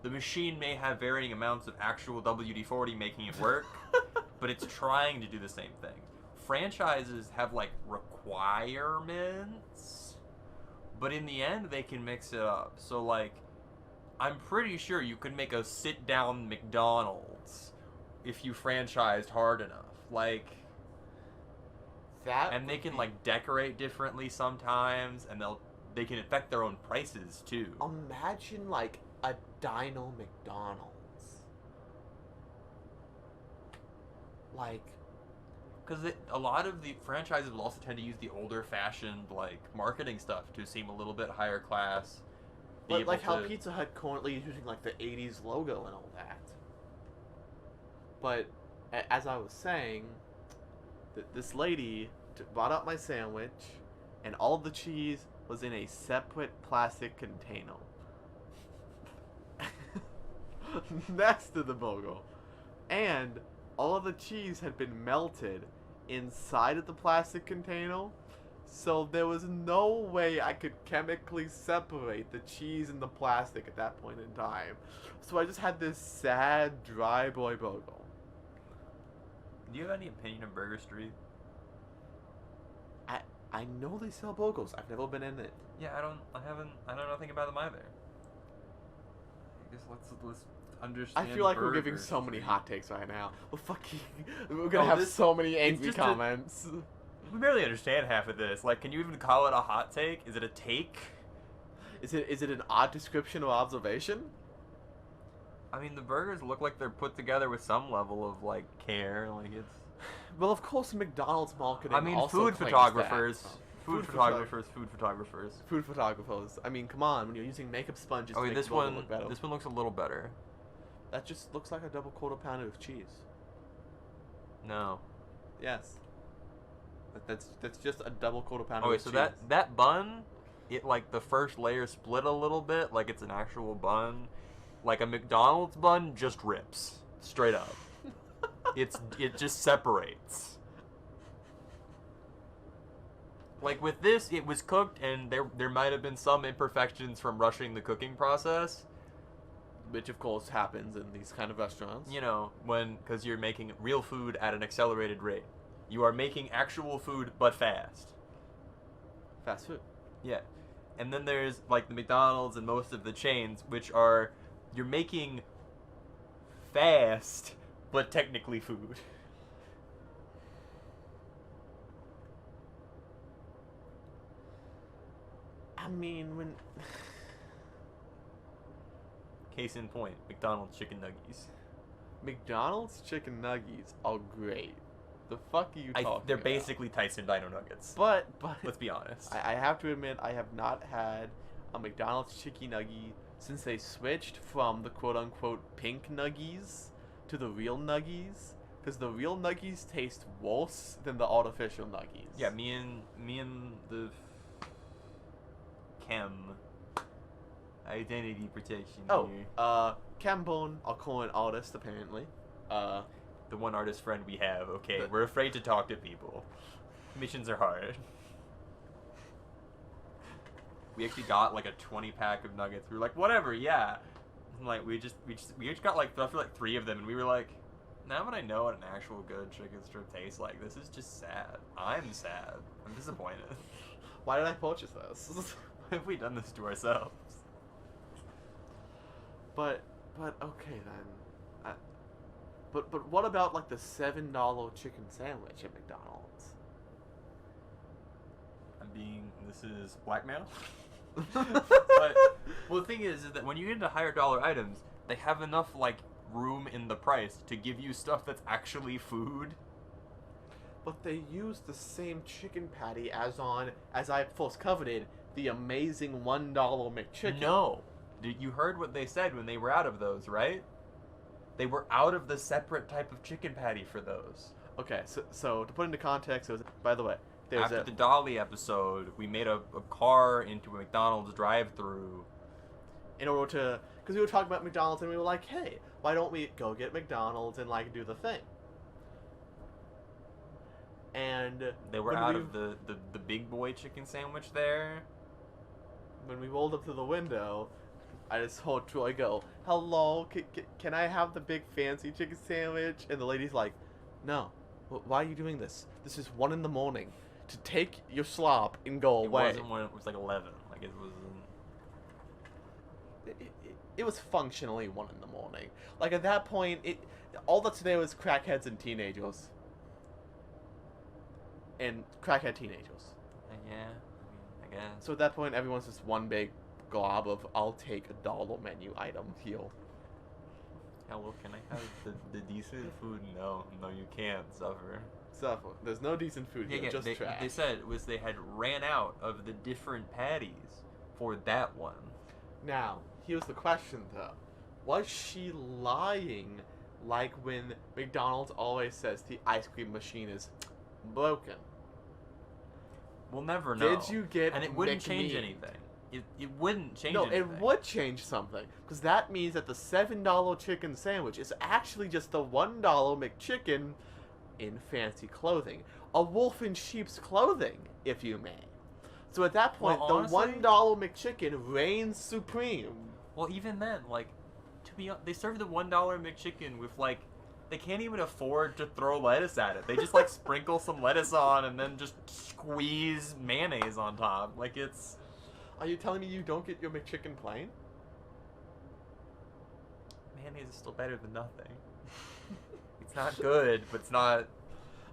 The machine may have varying amounts of actual WD-40 making it work, but it's trying to do the same thing. Franchises have requirements, but in the end they can mix it up. So I'm pretty sure you could make a sit-down McDonald's if you franchised hard enough. And they can decorate differently sometimes, and they can affect their own prices too. Imagine a dino McDonald's. Because a lot of the franchises will also tend to use the older-fashioned marketing stuff to seem a little bit higher class. But how Pizza Hut currently is using the 80s logo and all that. But as I was saying, this lady brought up my sandwich, and all of the cheese was in a separate plastic container next to the burger, and all of the cheese had been melted inside of the plastic container. So there was no way I could chemically separate the cheese and the plastic at that point in time. So I just had this sad, dry boy burger. Do you have any opinion of Burger Street? I know they sell burgers. I've never been in it. Yeah, I know nothing about them either. I guess let's understand. I feel like we're giving so many hot takes right now. We're gonna have so many angry comments. We barely understand half of this. Can you even call it a hot take? Is it a take? Is it an odd description or observation? I mean, the burgers look like they're put together with some level of care. It's. Well, of course, McDonald's marketing. I mean, also food photographers. Food photographers. Food photographers. I mean, come on. When you're using makeup sponges, to make this the burger look better. This one looks a little better. That just looks like a double quarter pounder of cheese. No. Yes. That's just a double quarter pounder Okay, of so cheese. that bun, it like the first layer split a little bit, like it's an actual bun. Like a McDonald's bun just rips straight up. It just separates. Like with this, it was cooked, and there might have been some imperfections from rushing the cooking process. Which of course happens in these kind of restaurants. You know, because you're making real food at an accelerated rate. You are making actual food, but fast. Fast food. Yeah. And then there's like the McDonald's and most of the chains, which are, you're making fast, but technically food. I mean, when... Case in point, McDonald's chicken nuggies. McDonald's chicken nuggies are great. The fuck are you talking They're about? basically Tyson Dino Nuggets. But Let's be honest. I have to admit, I have not had a McDonald's chicken nuggie since they switched from the quote-unquote pink nuggies to the real nuggies. Because the real nuggies taste worse than the artificial nuggies. Yeah, me and the Chem identity protection here. Cambone, our current artist, apparently. The one artist friend we have, okay. We're afraid to talk to people. Missions are hard. We actually got like a 20-pack of nuggets. We were like, whatever, yeah. And like we just got like I feel like 3 of them, and we were like, now that I know what an actual good chicken strip tastes like, this is just sad. I'm sad. I'm disappointed. Why did I purchase this? Why have we done this to ourselves? But okay then. But what about like the $7 chicken sandwich at McDonald's? This is blackmail. But well, the thing is that when you get into higher dollar items, they have enough like room in the price to give you stuff that's actually food. But they use the same chicken patty as I first coveted, the amazing $1 McChicken. No. You heard what they said when they were out of those, right? They were out of the separate type of chicken patty for those. Okay, so to put into context, it was, by the way, After the Dolly episode, we made a car into a McDonald's drive-thru. In order to, because we were talking about McDonald's and we were like, hey, why don't we go get McDonald's and like do the thing? And they were out of the big boy chicken sandwich there. When we rolled up to the window, I just heard Troy go, hello, can I have the big fancy chicken sandwich? And the lady's like, no, why are you doing this? This is 1 in the morning. To take your slop and go away. It wasn't 1, it was like 11. Like it was... It was functionally 1 in the morning. Like at that point, all that's there was crackheads and teenagers. And crackhead teenagers. Yeah, I guess. So at that point, everyone's just one big glob of, I'll take a $1 menu item here. Hello, can I have the decent food? No, you can't, suffer. There's no decent food here, just trash. They said was they had ran out of the different patties for that one. Now, here's the question though. Was she lying like when McDonald's always says the ice cream machine is broken? We'll never know. Did you get And it wouldn't McMeat? change anything. It wouldn't change No, anything. it would change something. Because that means that the $7 chicken sandwich is actually just the $1 McChicken in fancy clothing. A wolf in sheep's clothing, if you may. So at that point, Well, honestly, the $1 McChicken reigns supreme. Well, even then, like, to be honest, they serve the $1 McChicken with, like, they can't even afford to throw lettuce at it. They just, like, sprinkle some lettuce on and then just squeeze mayonnaise on top. Like, it's... Are you telling me you don't get your McChicken plain? Mayonnaise is still better than nothing. It's not good, but it's not...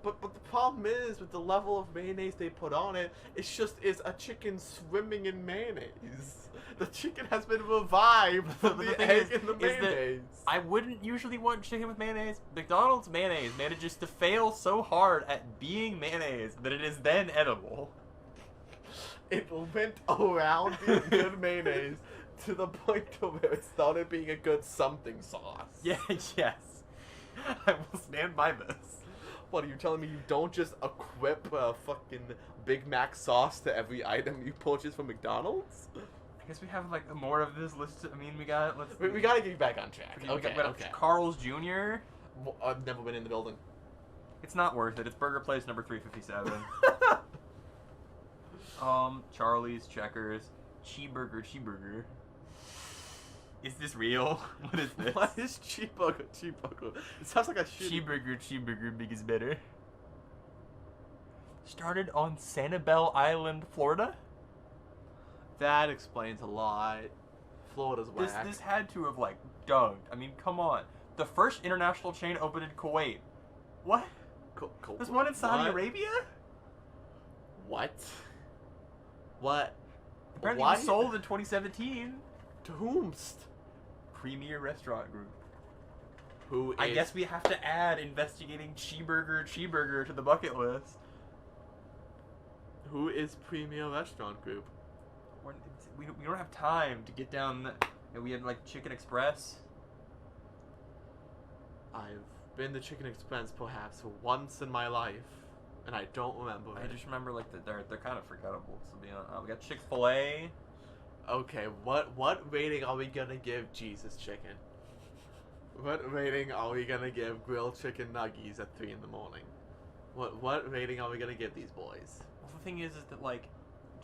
But the problem is, with the level of mayonnaise they put on it, it's a chicken swimming in mayonnaise. The chicken has been revived from the egg and the mayonnaise. I wouldn't usually want chicken with mayonnaise. McDonald's mayonnaise manages to fail so hard at being mayonnaise that it is then edible. It went around being good mayonnaise, To the point to where it started being a good something sauce. Yeah, yes. I will stand by this. What, are you telling me you don't just equip a fucking Big Mac sauce to every item you purchase from McDonald's? I guess we have, like, more of this list. I mean, we gotta get back on track. Okay. Carl's Jr. I've never been in the building. It's not worth it. It's Burger Place number 357. Charlie's, Checkers, Cheeseburger. Is this real? What is this? What is cheeseburger? It sounds like a Cheeseburger, big is better. Started on Sanibel Island, Florida? That explains a lot. Florida's whack. This had to have, like, dug. I mean, come on. The first international chain opened in Kuwait. What? There's one in Saudi Arabia? What? Apparently it was sold in 2017. To whomst? Premier Restaurant Group. Who is... I guess we have to add investigating Cheeseburger to the bucket list. Who is Premier Restaurant Group? We don't have time to get down... We had, like, Chicken Express. I've been to Chicken Express perhaps once in my life, and I don't remember it. I just remember, like, they're kind of forgettable, to be honest. We got Chick-fil-A. Okay, what rating are we gonna give Jesus Chicken? What rating are we gonna give grilled chicken nuggies at 3 in the morning? What rating are we gonna give these boys? Well, the thing is that, like,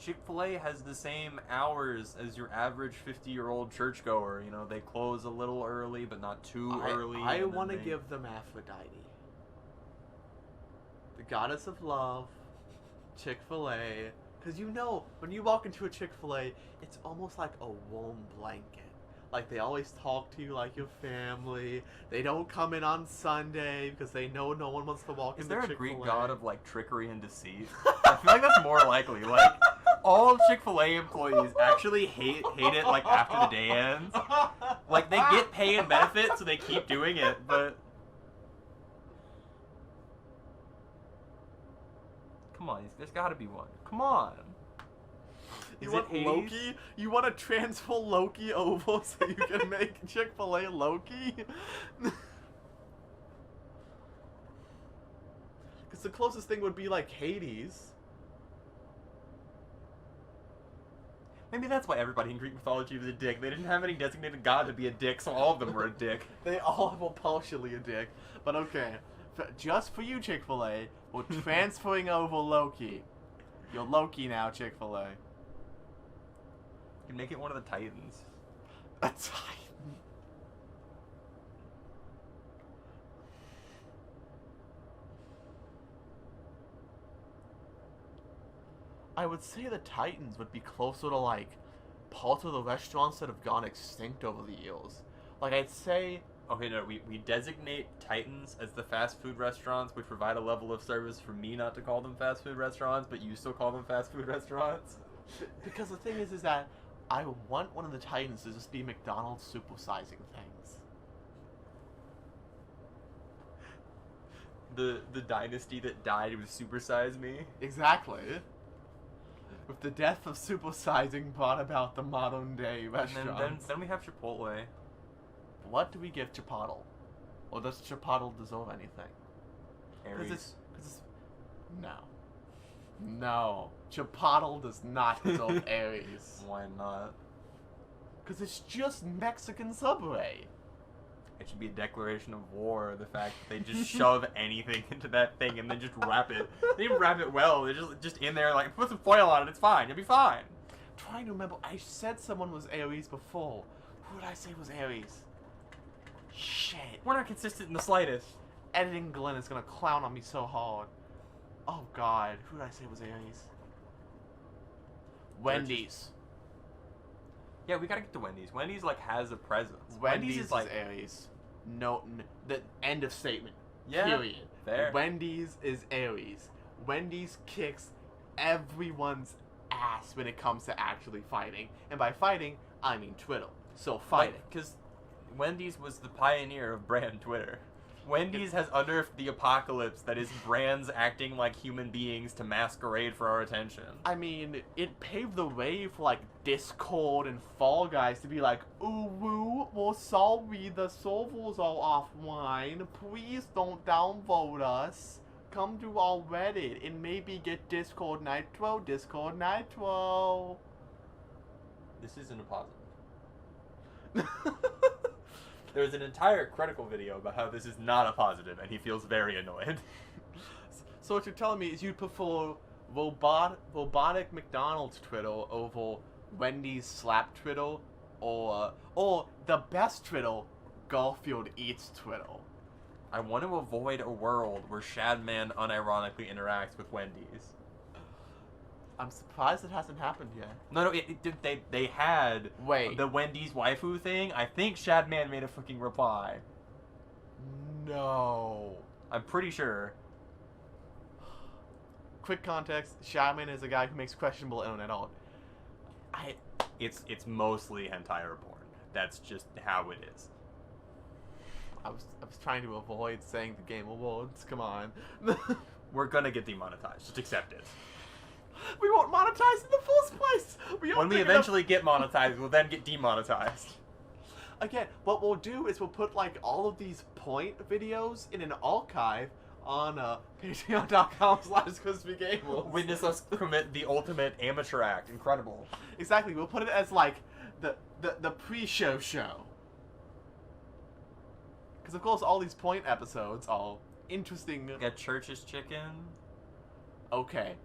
Chick-fil-A has the same hours as your average 50-year-old churchgoer. You know, they close a little early, but not too early. I want to give them Aphrodite. The goddess of love, Chick-fil-A. Because you know, when you walk into a Chick-fil-A, it's almost like a warm blanket. Like, they always talk to you like your family. They don't come in on Sunday because they know no one wants to walk into Chick-fil-A. Is there a Greek god of, like, trickery and deceit? I feel like that's more likely. Like, all Chick-fil-A employees actually hate it, like, after the day ends. Like, they get pay and benefits, so they keep doing it, but... Come on, there's gotta be one. Come on. You want Loki? You want to transfer Loki over so you can make Chick-fil-A Loki? Because the closest thing would be like Hades. Maybe that's why everybody in Greek mythology was a dick. They didn't have any designated god to be a dick, so all of them were a dick. They all were partially a dick. But okay, just for you, Chick-fil-A, we're transferring over Loki. You're Loki now, Chick-fil-A. You can make it one of the Titans. A Titan? I would say the Titans would be closer to, like, parts of the restaurants that have gone extinct over the years. Like, I'd say... Okay, no, we designate Titans as the fast food restaurants, which provide a level of service for me not to call them fast food restaurants, but you still call them fast food restaurants. Because the thing is that I want one of the Titans to just be McDonald's supersizing things. The dynasty that died with Supersize Me? Exactly. With the death of supersizing brought about the modern day restaurant. And then we have Chipotle. What do we give Chipotle? Or does Chipotle deserve anything? Aries. No. No. Chipotle does not deserve Aries. Why not? Because it's just Mexican Subway. It should be a declaration of war, the fact that they just shove anything into that thing and then just wrap it. They didn't wrap it well, they're just in there like, put some foil on it, it's fine, you'll be fine. I'm trying to remember, I said someone was Aries before. Who did I say was Aries? Shit. We're not consistent in the slightest. Editing Glenn is gonna clown on me so hard. Oh god, who did I say was Aries? Wendy's. Yeah, we gotta get to Wendy's. Wendy's, like, has a presence. Wendy's is like Aries. No, the end of statement. Yeah, period. fair. Wendy's is Aries. Wendy's kicks everyone's ass when it comes to actually fighting. And by fighting, I mean Twitter. So fighting. Because Wendy's was the pioneer of brand Twitter. Wendy's has unearthed the apocalypse that is brands acting like human beings to masquerade for our attention. I mean, it paved the way for, like, Discord and Fall Guys to be like, ooh, woo, well, sorry, the servers are offline. Please don't downvote us. Come to our Reddit and maybe get Discord Nitro, Discord Nitro. This isn't a positive. There's an entire critical video about how this is not a positive, and he feels very annoyed. So what you're telling me is you prefer robotic McDonald's Twiddle over Wendy's slap Twiddle, or the best Twiddle, Garfield Eats Twiddle. I want to avoid a world where Shadman unironically interacts with Wendy's. I'm surprised it hasn't happened yet. No, they had Wait. the Wendy's waifu thing. I think Shadman made a fucking reply. No. I'm pretty sure. Quick context, Shadman is a guy who makes questionable internet art. It's mostly hentai or porn. That's just how it is. I was trying to avoid saying the Game Awards. Come on. We're gonna get demonetized. Just accept it. We won't monetize in the first place. When we eventually get monetized, we'll then get demonetized. Again, what we'll do is we'll put like all of these point videos in an archive on patreon.com/crispygables. Witness us commit the ultimate amateur act. Incredible. Exactly. We'll put it as like the pre-show show. Because of course all these point episodes are interesting. Got Church's chicken. Okay.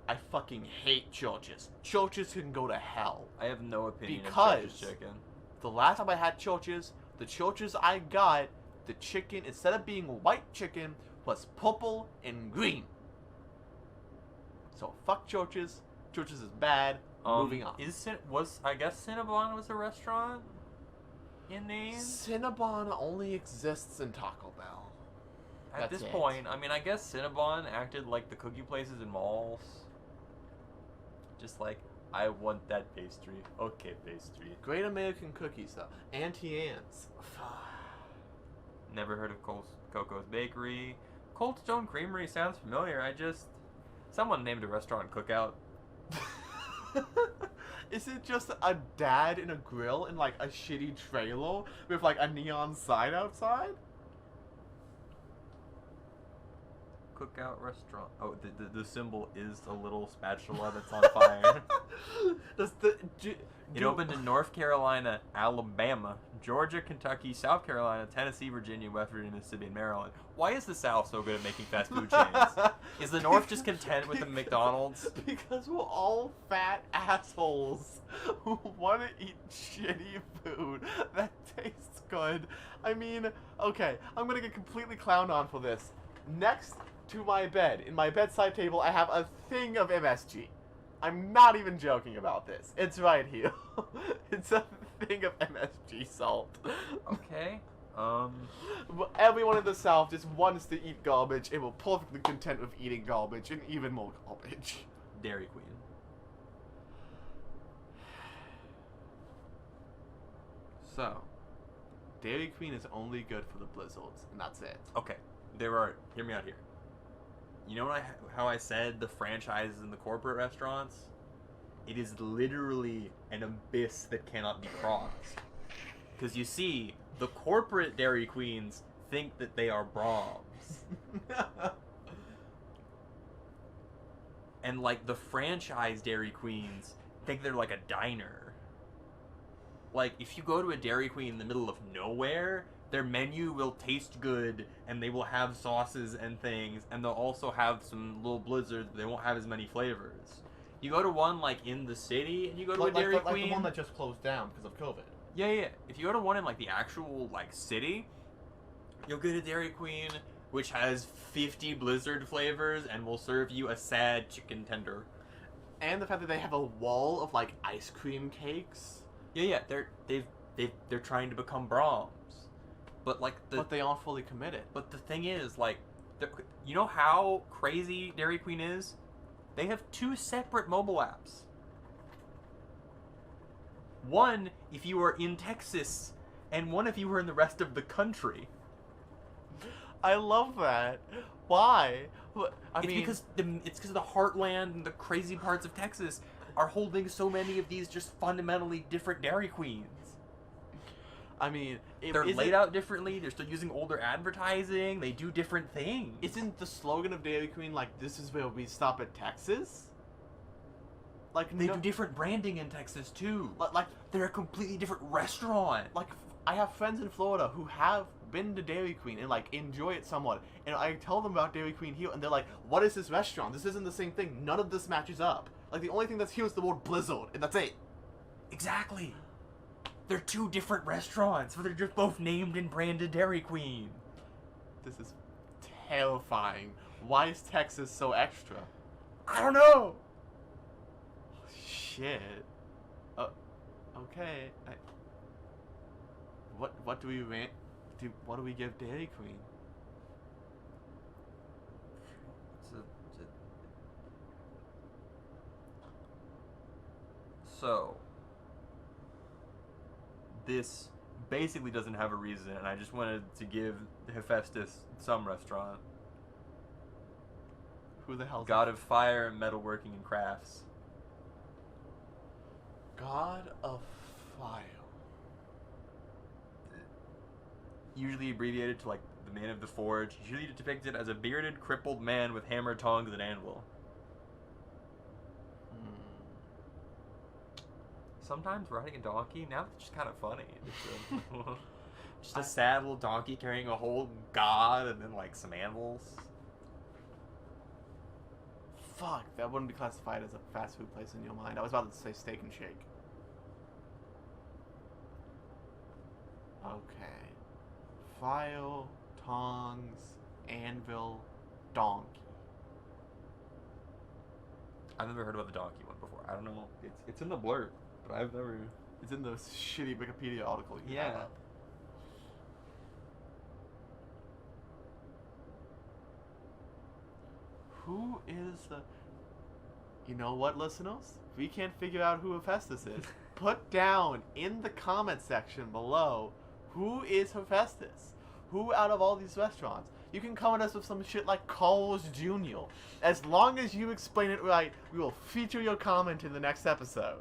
I fucking hate churches. Churches can go to hell. I have no opinion of Because Church's chicken. the last time I had churches, the churches I got, the chicken, instead of being white chicken, was purple and green. So fuck churches. Churches is bad. Moving on. I guess Cinnabon was a restaurant in name? Cinnabon only exists in Taco Bell. At That's this it. point, I mean, I guess Cinnabon acted like the cookie places in malls. Just like, I want that pastry. Okay, pastry. Great American Cookies, though. Auntie Anne's. Never heard of Coco's Bakery. Cold Stone Creamery sounds familiar. Someone named a restaurant Cookout. Is it just a dad in a grill in, like, a shitty trailer with, like, a neon sign outside? Cookout restaurant. Oh, the symbol is a little spatula that's on fire. It opened in North Carolina, Alabama, Georgia, Kentucky, South Carolina, Tennessee, Virginia, West Virginia, Mississippi, and Maryland. Why is the South so good at making fast food chains? Is the North just content with the McDonald's? Because we're all fat assholes who want to eat shitty food that tastes good. I mean, okay, I'm gonna get completely clowned on for this. Next to my bed, in my bedside table, I have a thing of MSG. I'm not even joking about this. It's right here. It's a thing of MSG salt. Okay. Everyone in the South just wants to eat garbage and we're perfectly content with eating garbage and even more garbage. Dairy Queen. So, Dairy Queen is only good for the blizzards, and that's it. Okay. Hear me out here. You know how I said the franchises in the corporate restaurants? It is literally an abyss that cannot be crossed. Because you see, the corporate Dairy Queens think that they are Brahms. And like the franchise Dairy Queens think they're like a diner. Like if you go to a Dairy Queen in the middle of nowhere, their menu will taste good, and they will have sauces and things, and they'll also have some little blizzards, but they won't have as many flavors. You go to one, like, in the city, and you go to a Dairy Queen... Like the one that just closed down because of COVID. Yeah. If you go to one in, like, the actual, like, city, you'll get a Dairy Queen, which has 50 blizzard flavors, and will serve you a sad chicken tender. And the fact that they have a wall of, like, ice cream cakes. Yeah, they're trying to become Brahms. But they aren't fully committed. But the thing is, like, you know how crazy Dairy Queen is? They have 2 separate mobile apps. One if you are in Texas, and one if you were in the rest of the country. I love that. Why? It's because the heartland and the crazy parts of Texas are holding so many of these just fundamentally different Dairy Queens. I mean, They're laid out differently. They're still using older advertising. They do different things. Isn't the slogan of Dairy Queen like, "This is where we stop at Texas"? Like, They do different branding in Texas too. Like they're a completely different restaurant. Like, I have friends in Florida who have been to Dairy Queen and like enjoy it somewhat, and I tell them about Dairy Queen here, and they're like, "What is this restaurant? This isn't the same thing. None of this matches up. Like, the only thing that's here is the word Blizzard, and that's it." Exactly. They're two different restaurants, but they're just both named and branded Dairy Queen. This is terrifying. Why is Texas so extra? I don't know. Shit. Okay. What do we rant? What do we give Dairy Queen? So, this basically doesn't have a reason, and I just wanted to give Hephaestus some restaurant. Who the hell? God of fire, metalworking, and crafts. God of fire. Usually abbreviated to like the man of the forge. Usually depicted as a bearded, crippled man with hammer, tongs, and anvil. Sometimes riding a donkey, now it's just kind of funny. Just a sad little donkey carrying a whole god and then like some anvils. Fuck, that wouldn't be classified as a fast food place in your mind. I was about to say Steak and Shake. Okay. File, tongs, anvil, donkey. I've never heard about the donkey one before. I don't know. It's in the blurb, but I've never. It's in the shitty Wikipedia article you have up. Who is the... You know what, listeners? We can't figure out who Hephaestus is. Put down in the comment section below, who is Hephaestus? Who out of all these restaurants? You can come at us with some shit like Carl's Jr. As long as you explain it right, we will feature your comment in the next episode.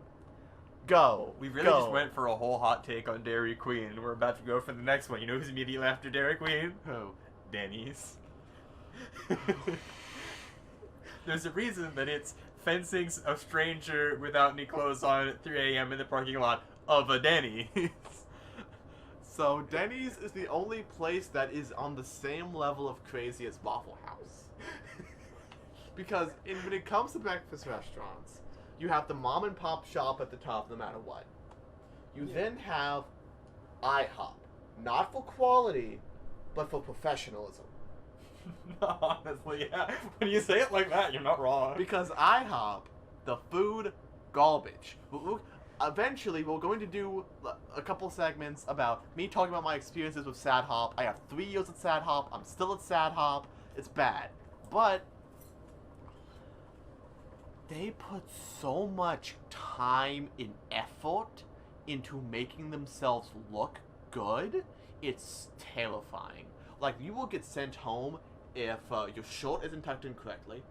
Go. We really just went for a whole hot take on Dairy Queen, and we're about to go for the next one. You know who's immediately after Dairy Queen? Who? Denny's. There's a reason that it's fencing a stranger without any clothes on at 3 a.m. in the parking lot of a Denny's. So Denny's is the only place that is on the same level of crazy as Waffle House. Because when it comes to breakfast restaurants, you have the mom and pop shop at the top no matter what. You then have IHOP. Not for quality, but for professionalism. Honestly, yeah. When you say it like that, you're not wrong. Because IHOP, the food, garbage. Eventually, we're going to do a couple segments about me talking about my experiences with Sad Hop. I have 3 years at Sad Hop. I'm still at Sad Hop. It's bad. But they put so much time and effort into making themselves look good. It's terrifying. Like, you will get sent home if your shirt isn't tucked in correctly,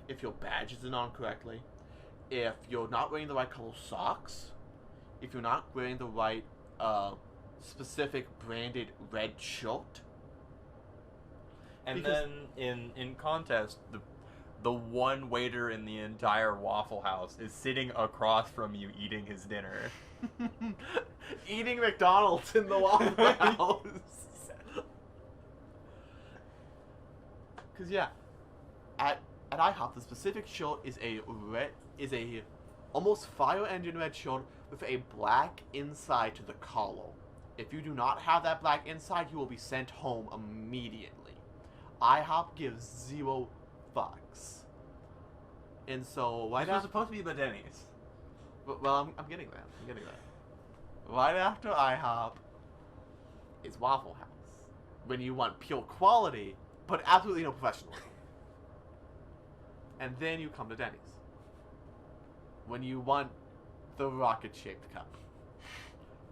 if your badge isn't on correctly, if you're not wearing the right color socks, if you're not wearing the right specific branded red shirt. And then in contest, the one waiter in the entire Waffle House is sitting across from you eating his dinner. Eating McDonald's in the Waffle House. Because yeah, at IHOP, the specific shirt is a almost fire engine red shirt with a black inside to the collar. If you do not have that black inside, you will be sent home immediately. IHOP gives 0 fucks. And so This was supposed to be the Denny's. Well, I'm getting that. Right after IHOP is Waffle House. When you want pure quality, but absolutely no professionalism. And then you come to Denny's. When you want the rocket-shaped cup.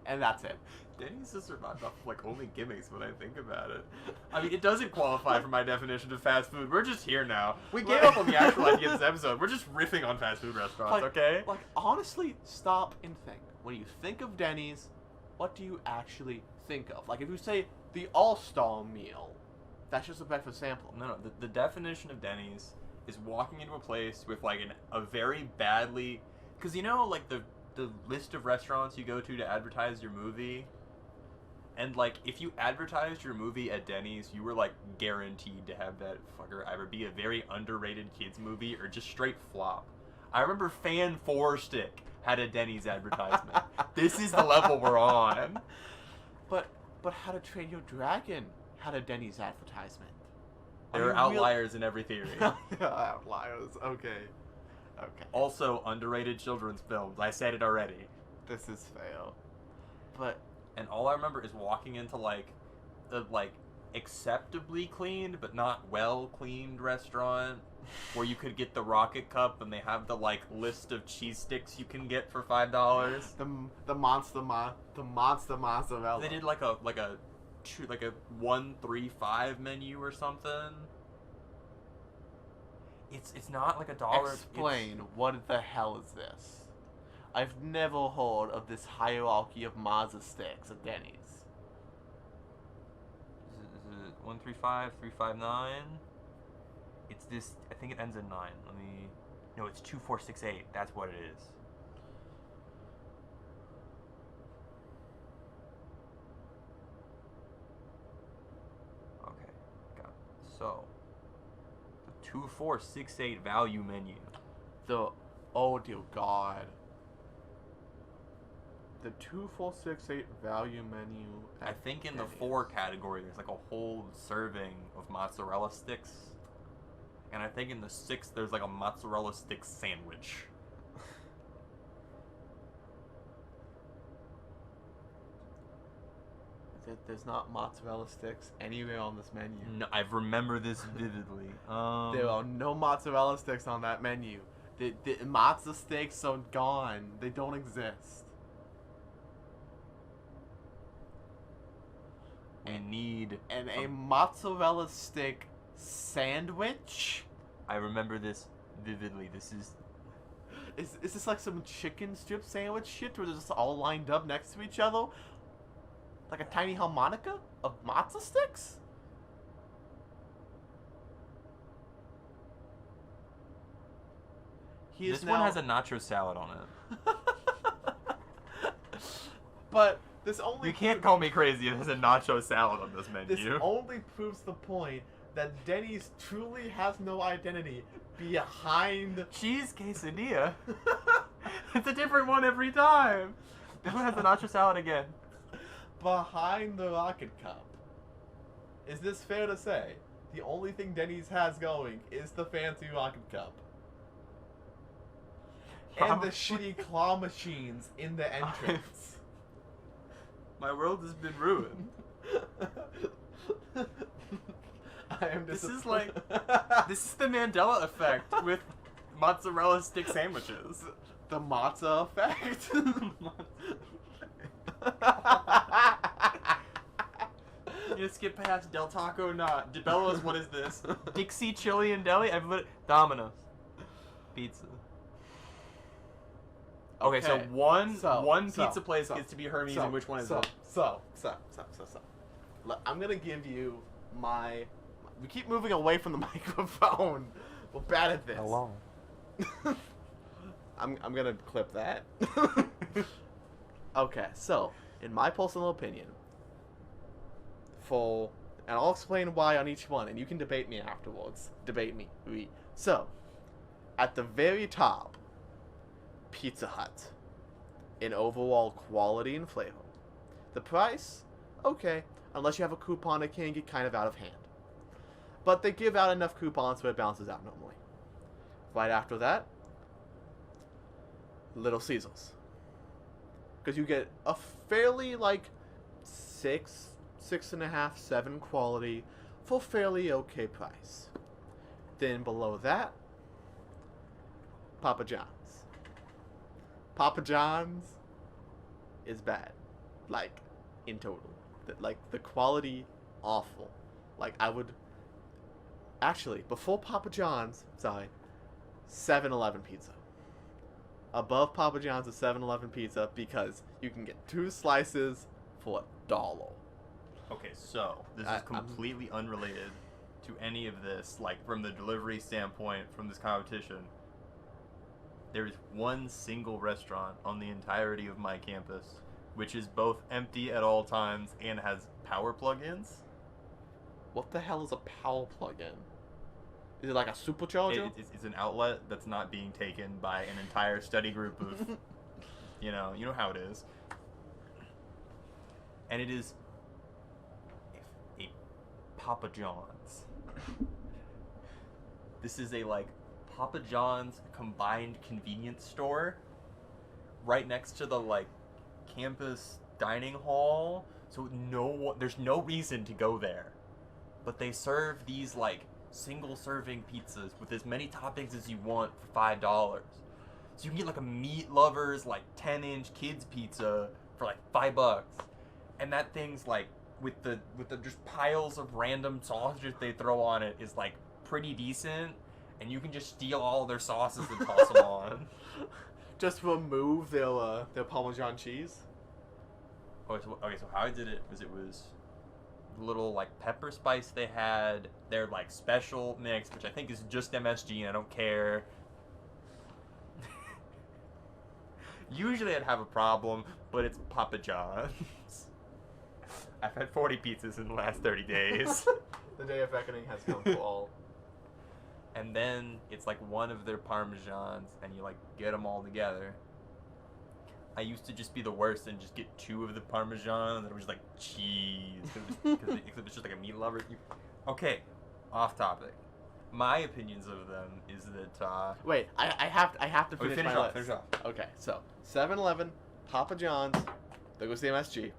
And that's it. Denny's has survived off of, like, only gimmicks when I think about it. I mean, it doesn't qualify for my definition of fast food. We're just here now. We gave up on the actual idea of this episode. We're just riffing on fast food restaurants, okay? Like, honestly, stop and think. When you think of Denny's, what do you actually think of? Like, if you say the All-Star meal, that's just a breakfast sample. No. The definition of Denny's is walking into a place with, like, a very badly... Because, you know, like, the list of restaurants you go to advertise your movie... And, like, if you advertised your movie at Denny's, you were, like, guaranteed to have that fucker either be a very underrated kids movie or just straight flop. I remember Fan 4 Stick had a Denny's advertisement. This is the level we're on. But How to Train Your Dragon had a Denny's advertisement. There are outliers in every theory. Outliers, okay. Also, underrated children's films. I said it already. This is fail. But... And all I remember is walking into, like, the, like, acceptably cleaned, but not well-cleaned restaurant where you could get the rocket cup and they have the, like, list of cheese sticks you can get for $5. The monster mozzarella. They did, like a 1-3-5 menu or something. It's not like $1. Explain, what the hell is this? I've never heard of this hierarchy of mozza sticks at Denny's. Is it 1-3-5, 3-5-9? It's this. I think it ends in 9. No, it's 2-4-6-8. That's what it is. Okay, got it. So, the 2-4-6-8 value menu. Oh dear God. The 2-4-6-8 value menu. I think in Denny's. the 4 category, there's like a whole serving of mozzarella sticks. And I think in the 6, there's like a mozzarella stick sandwich. There's not mozzarella sticks anywhere on this menu. No, I remember this vividly. There are no mozzarella sticks on that menu. The mozza sticks are gone. They don't exist. And a mozzarella stick sandwich? I remember this vividly. This is this like some chicken strip sandwich shit where they're just all lined up next to each other? Like a tiny harmonica of mozza sticks? This one has a nacho salad on it. But this only... You can't call me crazy. There's a nacho salad on this menu. This only proves the point that Denny's truly has no identity behind... Cheese quesadilla? It's a different one every time. This one has the nacho salad again. Behind the rocket cup. Is this fair to say? The only thing Denny's has going is the fancy rocket cup. And the shitty claw machines in the entrance. My world has been ruined. This is the Mandela effect with mozzarella stick sandwiches. The mozza effect? You skip past Del Taco, not DeBello's. What is this? Dixie Chili and Deli. Domino's. Pizza. Okay, so one pizza place gets to be Hermes, and which one is it? Look, I'm gonna give you my. We keep moving away from the microphone. We're bad at this. How long? I'm gonna clip that. Okay, so in my personal opinion, and I'll explain why on each one, and you can debate me afterwards. Debate me. So, at the very top, Pizza Hut in overall quality and flavor. The price, okay, unless you have a coupon, it can get kind of out of hand. But they give out enough coupons so it bounces out normally. Right after that, Little Caesars. Because you get a fairly, 6.5, 7 quality for fairly okay price. Then below that, Papa John's. Papa John's is bad. in total. Like, the quality, awful. Like, I would... Actually, before Papa John's, 7-Eleven pizza. Above Papa John's is 7-Eleven pizza because you can get 2 slices for $1. Okay, so this is completely unrelated to any of this, like from the delivery standpoint, from this competition. There is one single restaurant on the entirety of my campus, which is both empty at all times and has power plug-ins. What the hell is a power plug-in? Is it like a supercharger? It's an outlet that's not being taken by an entire study group of, you know how it is. And it is a Papa John's. This is a, like, Papa John's combined convenience store right next to the, like, campus dining hall. So there's no reason to go there. But they serve these, like, single-serving pizzas with as many toppings as you want for $5. So you can get, like, a meat lovers, like, 10-inch kids pizza for, like, $5. And that thing's, like, with the just piles of random sausages they throw on it is, like, pretty decent. And you can just steal all their sauces and toss them on. Just remove their Parmesan cheese? Okay, so how I did it was little, like, pepper spice they had, their, like, special mix, which I think is just MSG, and I don't care. Usually I'd have a problem, but it's Papa John's. I've had 40 pizzas in the last 30 days. The day of reckoning has come for all. And then it's, like, one of their Parmesans, and you, like, get them all together. I used to just be the worst and just get 2 of the Parmesan, and it was just, like, cheese. Because it's just, like, a meat lover. Okay, off topic. My opinions of them is that, Wait, I have to finish my list. Finish off. Okay, so 7-Eleven, Papa John's, there goes the MSG.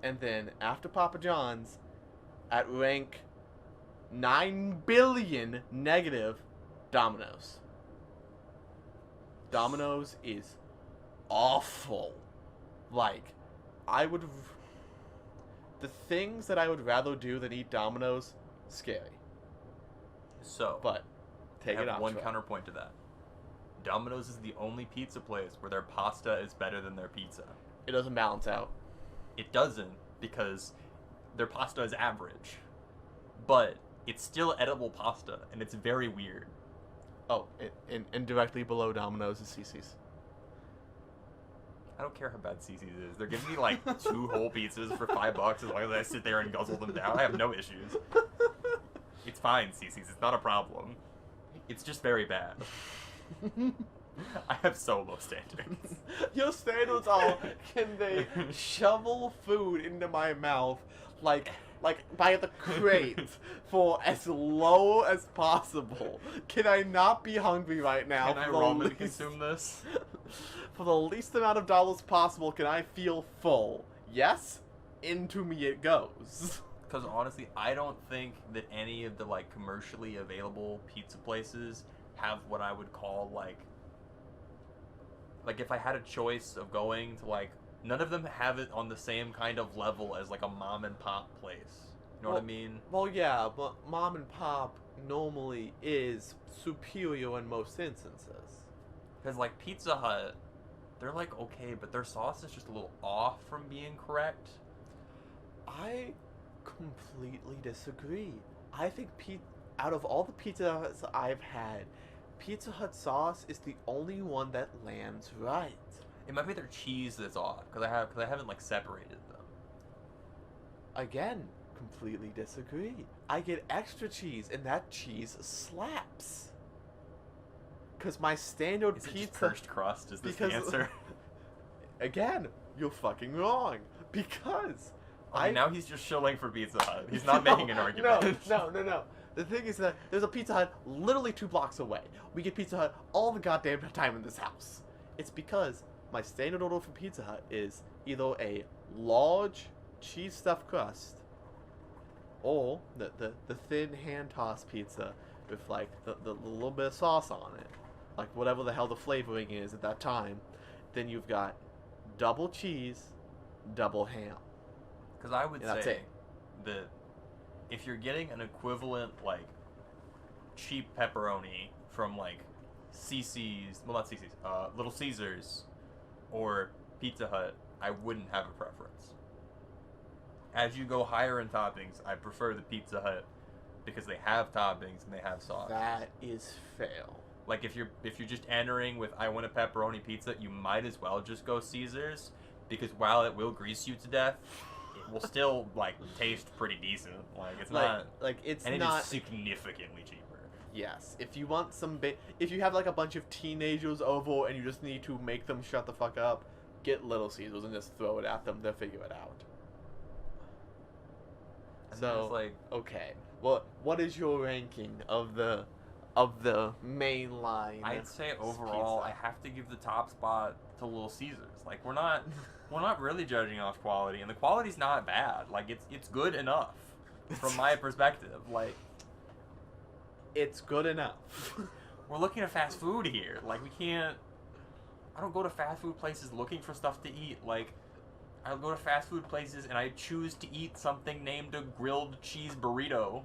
And then after Papa John's, at rank 9 billion negative, Domino's. Domino's is awful. Like, the things that I would rather do than eat Domino's, scary. So, but take I it have off. one counterpoint to that. Domino's is the only pizza place where their pasta is better than their pizza. It doesn't balance out. It doesn't, because their pasta is average. But it's still edible pasta, and it's very weird. Oh, and directly below Domino's is CC's. I don't care how bad CC's is. They're giving me, like, 2 whole pizzas for $5 as long as I sit there and guzzle them down. I have no issues. It's fine, CC's. It's not a problem. It's just very bad. I have so low standards. Your standards are, can they shovel food into my mouth like by the crate for as low as possible? Can I not be hungry right now? Can I ramen consume this? For the least amount of dollars possible, can I feel full? Yes? Into me it goes. Because honestly, I don't think that any of the, like, commercially available pizza places have what I would call, like, if I had a choice of going to, like, none of them have it on the same kind of level as, like, a mom and pop place. You know what I mean? Well, yeah, but mom and pop normally is superior in most instances. Because, like, Pizza Hut, they're, like, okay, but their sauce is just a little off from being correct. I completely disagree. I think out of all the Pizza Huts I've had, Pizza Hut sauce is the only one that lands right. It might be their cheese that's off, because I haven't, like, separated them. Again, completely disagree. I get extra cheese, and that cheese slaps. Because my standard Is it pizza... just cursed crust? Is this the answer? Again, you're fucking wrong. Because... now he's just shilling for Pizza Hut. He's not making an argument. No. The thing is that there's a Pizza Hut literally 2 blocks away. We get Pizza Hut all the goddamn time in this house. It's because my standard order for Pizza Hut is either a large cheese stuffed crust or the thin hand-tossed pizza with, like, the little bit of sauce on it. Like, whatever the hell the flavoring is at that time. Then you've got double cheese, double ham. Because I would Yeah, that's say it. that if you're getting an equivalent, like, cheap pepperoni from, like, CC's, well, not CC's, Little Caesars or Pizza Hut, I wouldn't have a preference. As you go higher in toppings, I prefer the Pizza Hut because they have toppings and they have sauce. That is fair. Like, if you're just entering with I want a pepperoni pizza, you might as well just go Caesars, because while it will grease you to death, it will still, like, taste pretty decent. Like, it's not... Like, it's and not... it is significantly cheaper. Yes. If you want some... if you have, like, a bunch of teenagers over and you just need to make them shut the fuck up, get Little Caesars and just throw it at them. They'll figure it out. And So, it's like... okay. Well, what is your ranking of the main line? I'd say overall, pizza? I have to give the top spot to Little Caesars. Like, we're not really judging off quality, and the quality's not bad. Like, it's good enough from my perspective. Like, It's good enough. we're looking at fast food here. Like, we can't... I don't go to fast food places looking for stuff to eat. Like, I go to fast food places and I choose to eat something named a grilled cheese burrito.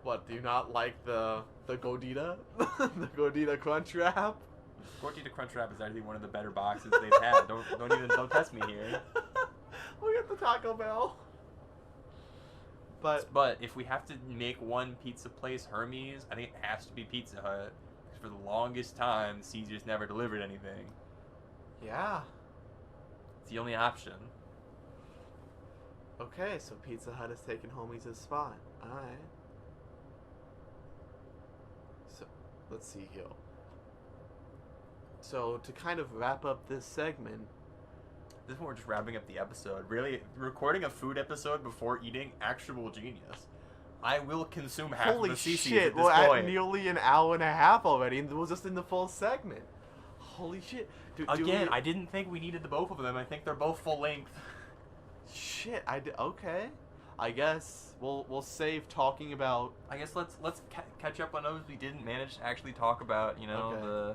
What, do you not like the Gordita? The Gordita Crunch Wrap? Gordita Crunch Wrap is actually one of the better boxes they've had. Don't test me here. We'll get the Taco Bell. But if we have to make one pizza place Hermes, I think it has to be Pizza Hut. Because for the longest time, Caesars never delivered anything. Yeah. It's the only option. Okay, so Pizza Hut has taken Homies' spot. Alright. So, let's see here. So, to kind of wrap up this segment... This is when we're just wrapping up the episode. Really, recording a food episode before eating, actual genius. I will consume half Holy of the CC's shit, at this we're point. at nearly an hour and a half already, and it was just in the full segment. Holy shit. Again, I didn't think we needed the both of them. I think they're both full length. Shit, okay. I guess we'll save talking about... I guess let's catch up on those we didn't manage to actually talk about. You know, Okay. the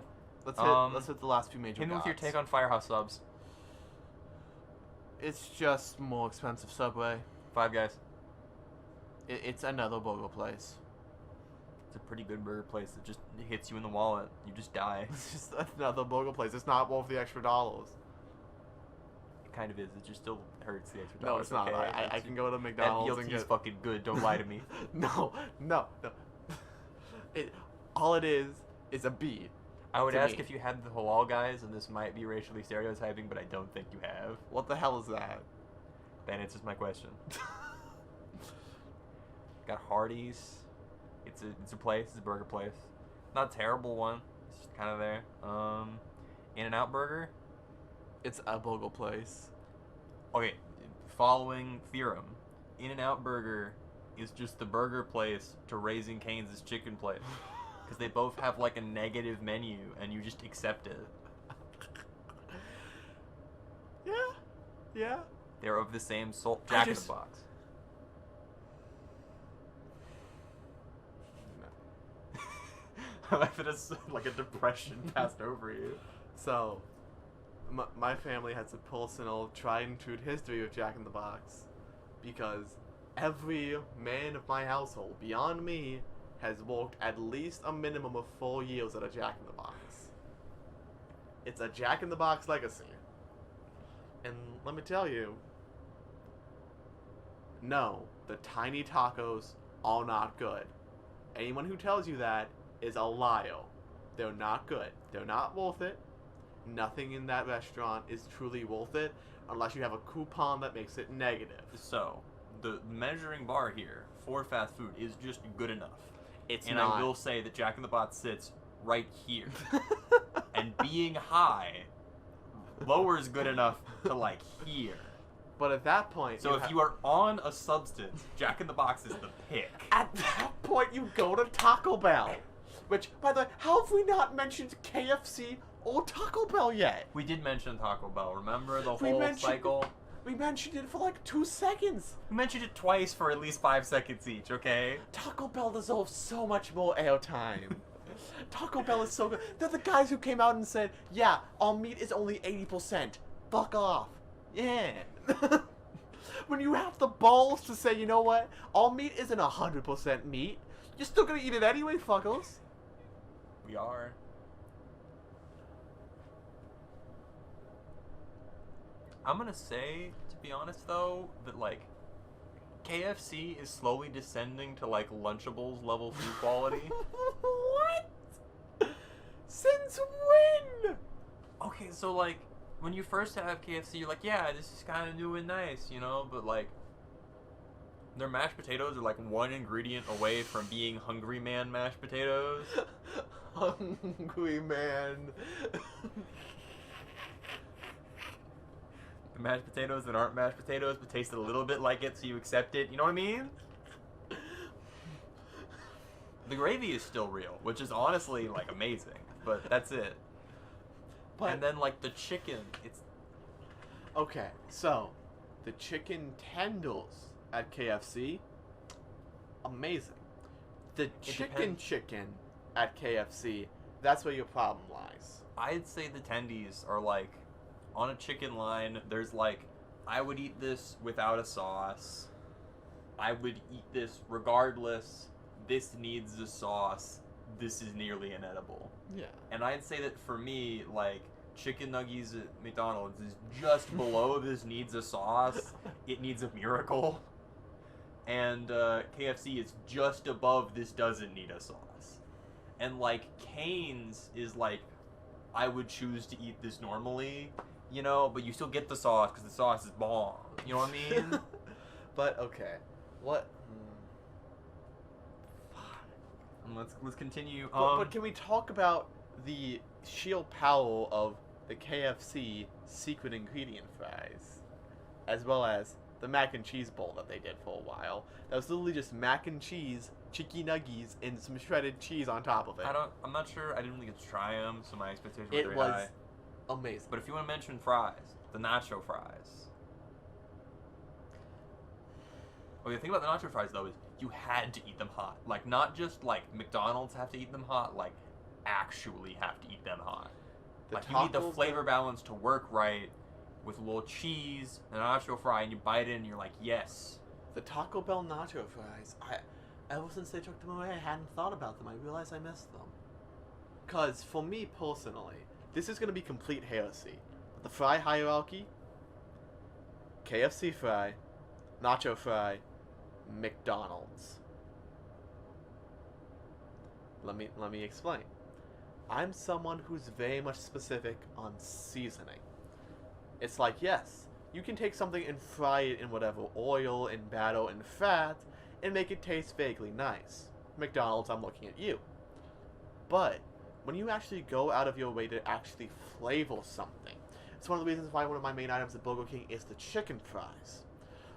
Let's hit the last few major hit me with your gods. take on Firehouse subs. It's just more expensive Subway. Five Guys. It's another burger place. It's a pretty good burger place that just hits you in the wallet. You just die. It's just another burger place. It's not worth the extra dollars. It kind of is. It just still hurts the extra No, dollars. it's not. Okay? I can go to That McDonald's and BLT is get... fucking good. Don't lie to me. No. All it is a beat. I would To ask me. if you had the halal guys, and this might be racially stereotyping, but I don't think you have. What the hell is that? That answers my question. Got Hardee's. It's a place. It's a burger place. Not a terrible one. It's just kind of there. In-N-Out Burger. It's a burger place. Okay, following theorem, In-N-Out Burger is just the burger place to Raising Cane's chicken place. Because they both have like a negative menu and you just accept it. Yeah. They're of the same Jack in the Box. I like that it's like a depression passed over you. So, my family has a personal tried and true history with Jack in the Box, because every man of my household, beyond me, has worked at least a minimum of 4 years at a Jack in the Box. It's a Jack in the Box legacy. And let me tell you, no, the tiny tacos are not good. Anyone who tells you that is a liar. They're not good. They're not worth it. Nothing in that restaurant is truly worth it unless you have a coupon that makes it negative. So, the measuring bar here for fast food is just good enough. It's and not. I will say that Jack in the Box sits right here. And being high lowers good enough to like here. But at that point, So if you are on a substance, Jack in the Box is the pick. at that point you go to Taco Bell. Which, by the way, how have we not mentioned KFC or Taco Bell yet? We did mention Taco Bell. Remember the We whole mentioned- cycle? We mentioned it for like 2 seconds. We mentioned it twice for at least 5 seconds each, okay? Taco Bell deserves so much more airtime. Taco Bell is so good. They're the guys who came out and said, yeah, our meat is only 80%. Fuck off. Yeah. When you have the balls to say, you know what, all meat isn't 100% meat, you're still gonna eat it anyway, fuckos. We are. I'm gonna say, to be honest though, that like KFC is slowly descending to like Lunchables level food quality. What? Since when? Okay, so like when you first have KFC, you're like, yeah, this is kind of new and nice, you know, but like their mashed potatoes are like one ingredient away from being Hungry Man mashed potatoes. Hungry Man. The mashed potatoes that aren't mashed potatoes but taste a little bit like it, so you accept it. You know what I mean? The gravy is still real, which is honestly like amazing, but that's it. But, and then like the chicken, it's okay. So, the chicken tenders at KFC, amazing. The chicken at KFC, that's where your problem lies. I'd say the tendies are like on a chicken line. There's like, I would eat this without a sauce. I would eat this regardless. This needs a sauce. This is nearly inedible. Yeah. And I'd say that for me, like, chicken nuggets at McDonald's is just below this needs a sauce. It needs a miracle. And KFC is just above this doesn't need a sauce. And like Cane's is like, I would choose to eat this normally, you know, but you still get the sauce because the sauce is bomb. You know what I mean? But okay, what? Let's continue. But can we talk about the sheer power of the KFC secret ingredient fries, as well as the mac and cheese bowl that they did for a while? That was literally just mac and cheese, chicken nuggets, and some shredded cheese on top of it. I'm not sure. I didn't really get to try them, so my expectations were very high. It was amazing. But if you want to mention fries, the nacho fries. Okay, the thing about the nacho fries though is you had to eat them hot. Like, not just like McDonald's have to eat them hot, like actually have to eat them hot. Like, you need the flavor balance to work right with a little cheese and a nacho fry, and you bite it and you're like, yes. The Taco Bell nacho fries, ever since they took them away, I hadn't thought about them. I realized I missed them. Because for me personally, this is going to be complete heresy. The fry hierarchy: KFC fry, nacho fry, McDonald's. Let me explain. I'm someone who's very much specific on seasoning. It's like, yes, you can take something and fry it in whatever oil and batter and fat and make it taste vaguely nice. McDonald's, I'm looking at you. But when you actually go out of your way to actually flavor something, it's one of the reasons why one of my main items at Burger King is the chicken fries.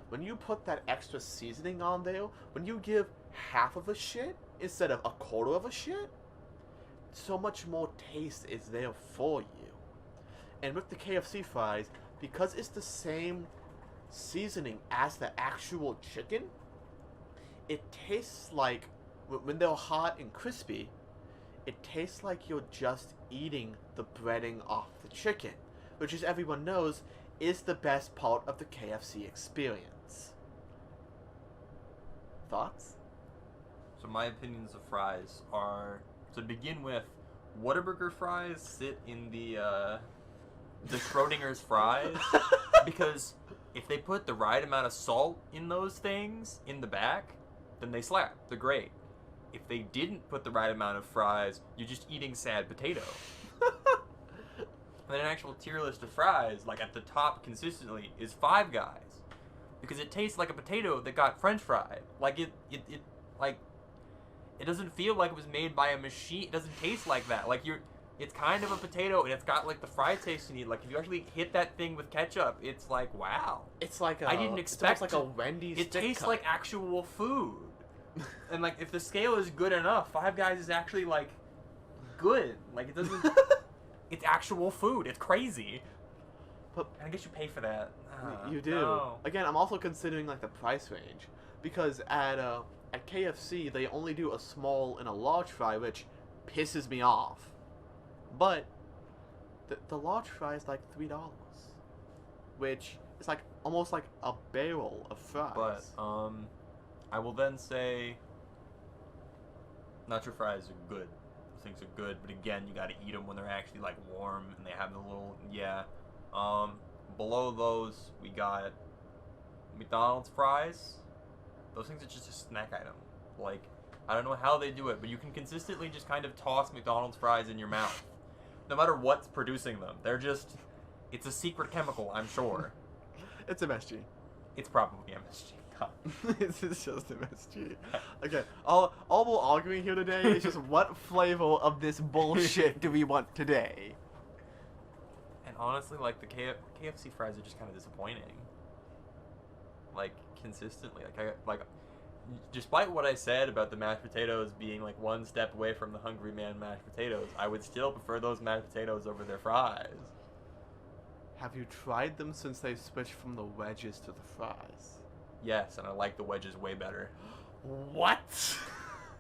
When you put that extra seasoning on there, when you give half of a shit instead of a quarter of a shit, so much more taste is there for you. And with the KFC fries, because it's the same seasoning as the actual chicken, it tastes like, when they're hot and crispy, it tastes like you're just eating the breading off the chicken, which, as everyone knows, is the best part of the KFC experience. Thoughts? So my opinions of fries are, to begin with, Whataburger fries sit in the Schrodinger's fries, because if they put the right amount of salt in those things in the back, then they slap. They're great. If they didn't put the right amount of fries, you're just eating sad potato. And then an actual tier list of fries, like at the top consistently, is Five Guys, because it tastes like a potato that got French fried. Like it doesn't feel like it was made by a machine. It doesn't taste like that. Like it's kind of a potato, and it's got like the fry taste you need. Like if you actually hit that thing with ketchup, it's like, wow. It's like I didn't expect it's almost like a Wendy's. It tastes cut like actual food. And like if the scale is good enough, Five Guys is actually like good. Like it doesn't. It's actual food. It's crazy. But I guess you pay for that. You do. No. Again, I'm also considering like the price range, because at KFC they only do a small and a large fry, which pisses me off. But the large fry is like $3. which is like almost like a barrel of fries. But I will then say nacho fries are good. Those things are good, but again, you got to eat them when they're actually like warm and they have the little Below those, we got McDonald's fries. Those things are just a snack item. Like, I don't know how they do it, but you can consistently just kind of toss McDonald's fries in your mouth. No matter what's producing them. They're just... It's a secret chemical, I'm sure. It's MSG. It's probably MSG. It's just MSG. Okay, all we're arguing here today is just what flavor of this bullshit do we want today? And honestly, like, the KFC fries are just kind of disappointing. Like, consistently. Despite what I said about the mashed potatoes being, like, one step away from the Hungry Man mashed potatoes, I would still prefer those mashed potatoes over their fries. Have you tried them since they switched from the wedges to the fries? Yes, and I like the wedges way better. What?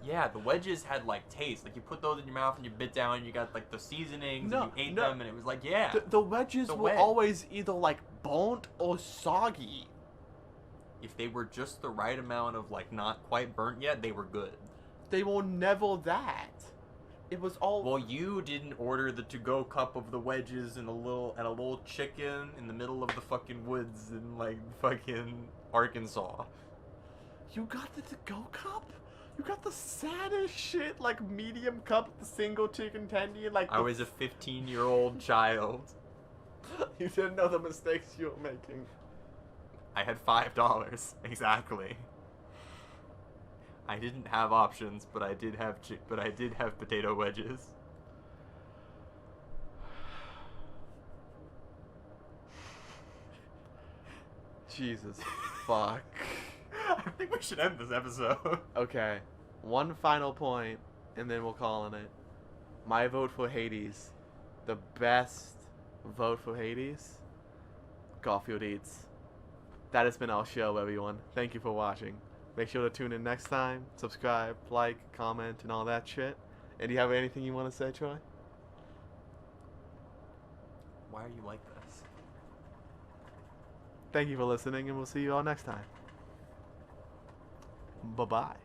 Yeah, the wedges had, like, taste. Like, you put those in your mouth and you bit down and you got, like, the seasonings and you ate them and it was like, yeah. The wedges were always either, like, burnt or soggy. If they were just the right amount of, like, not quite burnt yet, they were good. They were never that. It was all... Well, you didn't order the to-go cup of the wedges and a little chicken in the middle of the fucking woods in, like, fucking Arkansas. You got the to-go cup? You got the saddest shit, like, medium cup, the single chicken tendy, and, like... I was a 15-year-old child. You didn't know the mistakes you were making. I had $5, exactly. I didn't have options, but I did have potato wedges. Jesus fuck. I think we should end this episode. Okay, one final point, and then we'll call it. My vote for Hades. The best vote for Hades. Garfield Eats. That has been our show, everyone. Thank you for watching. Make sure to tune in next time. Subscribe, like, comment, and all that shit. And do you have anything you want to say, Troy? Why are you like this? Thank you for listening, and we'll see you all next time. Bye-bye.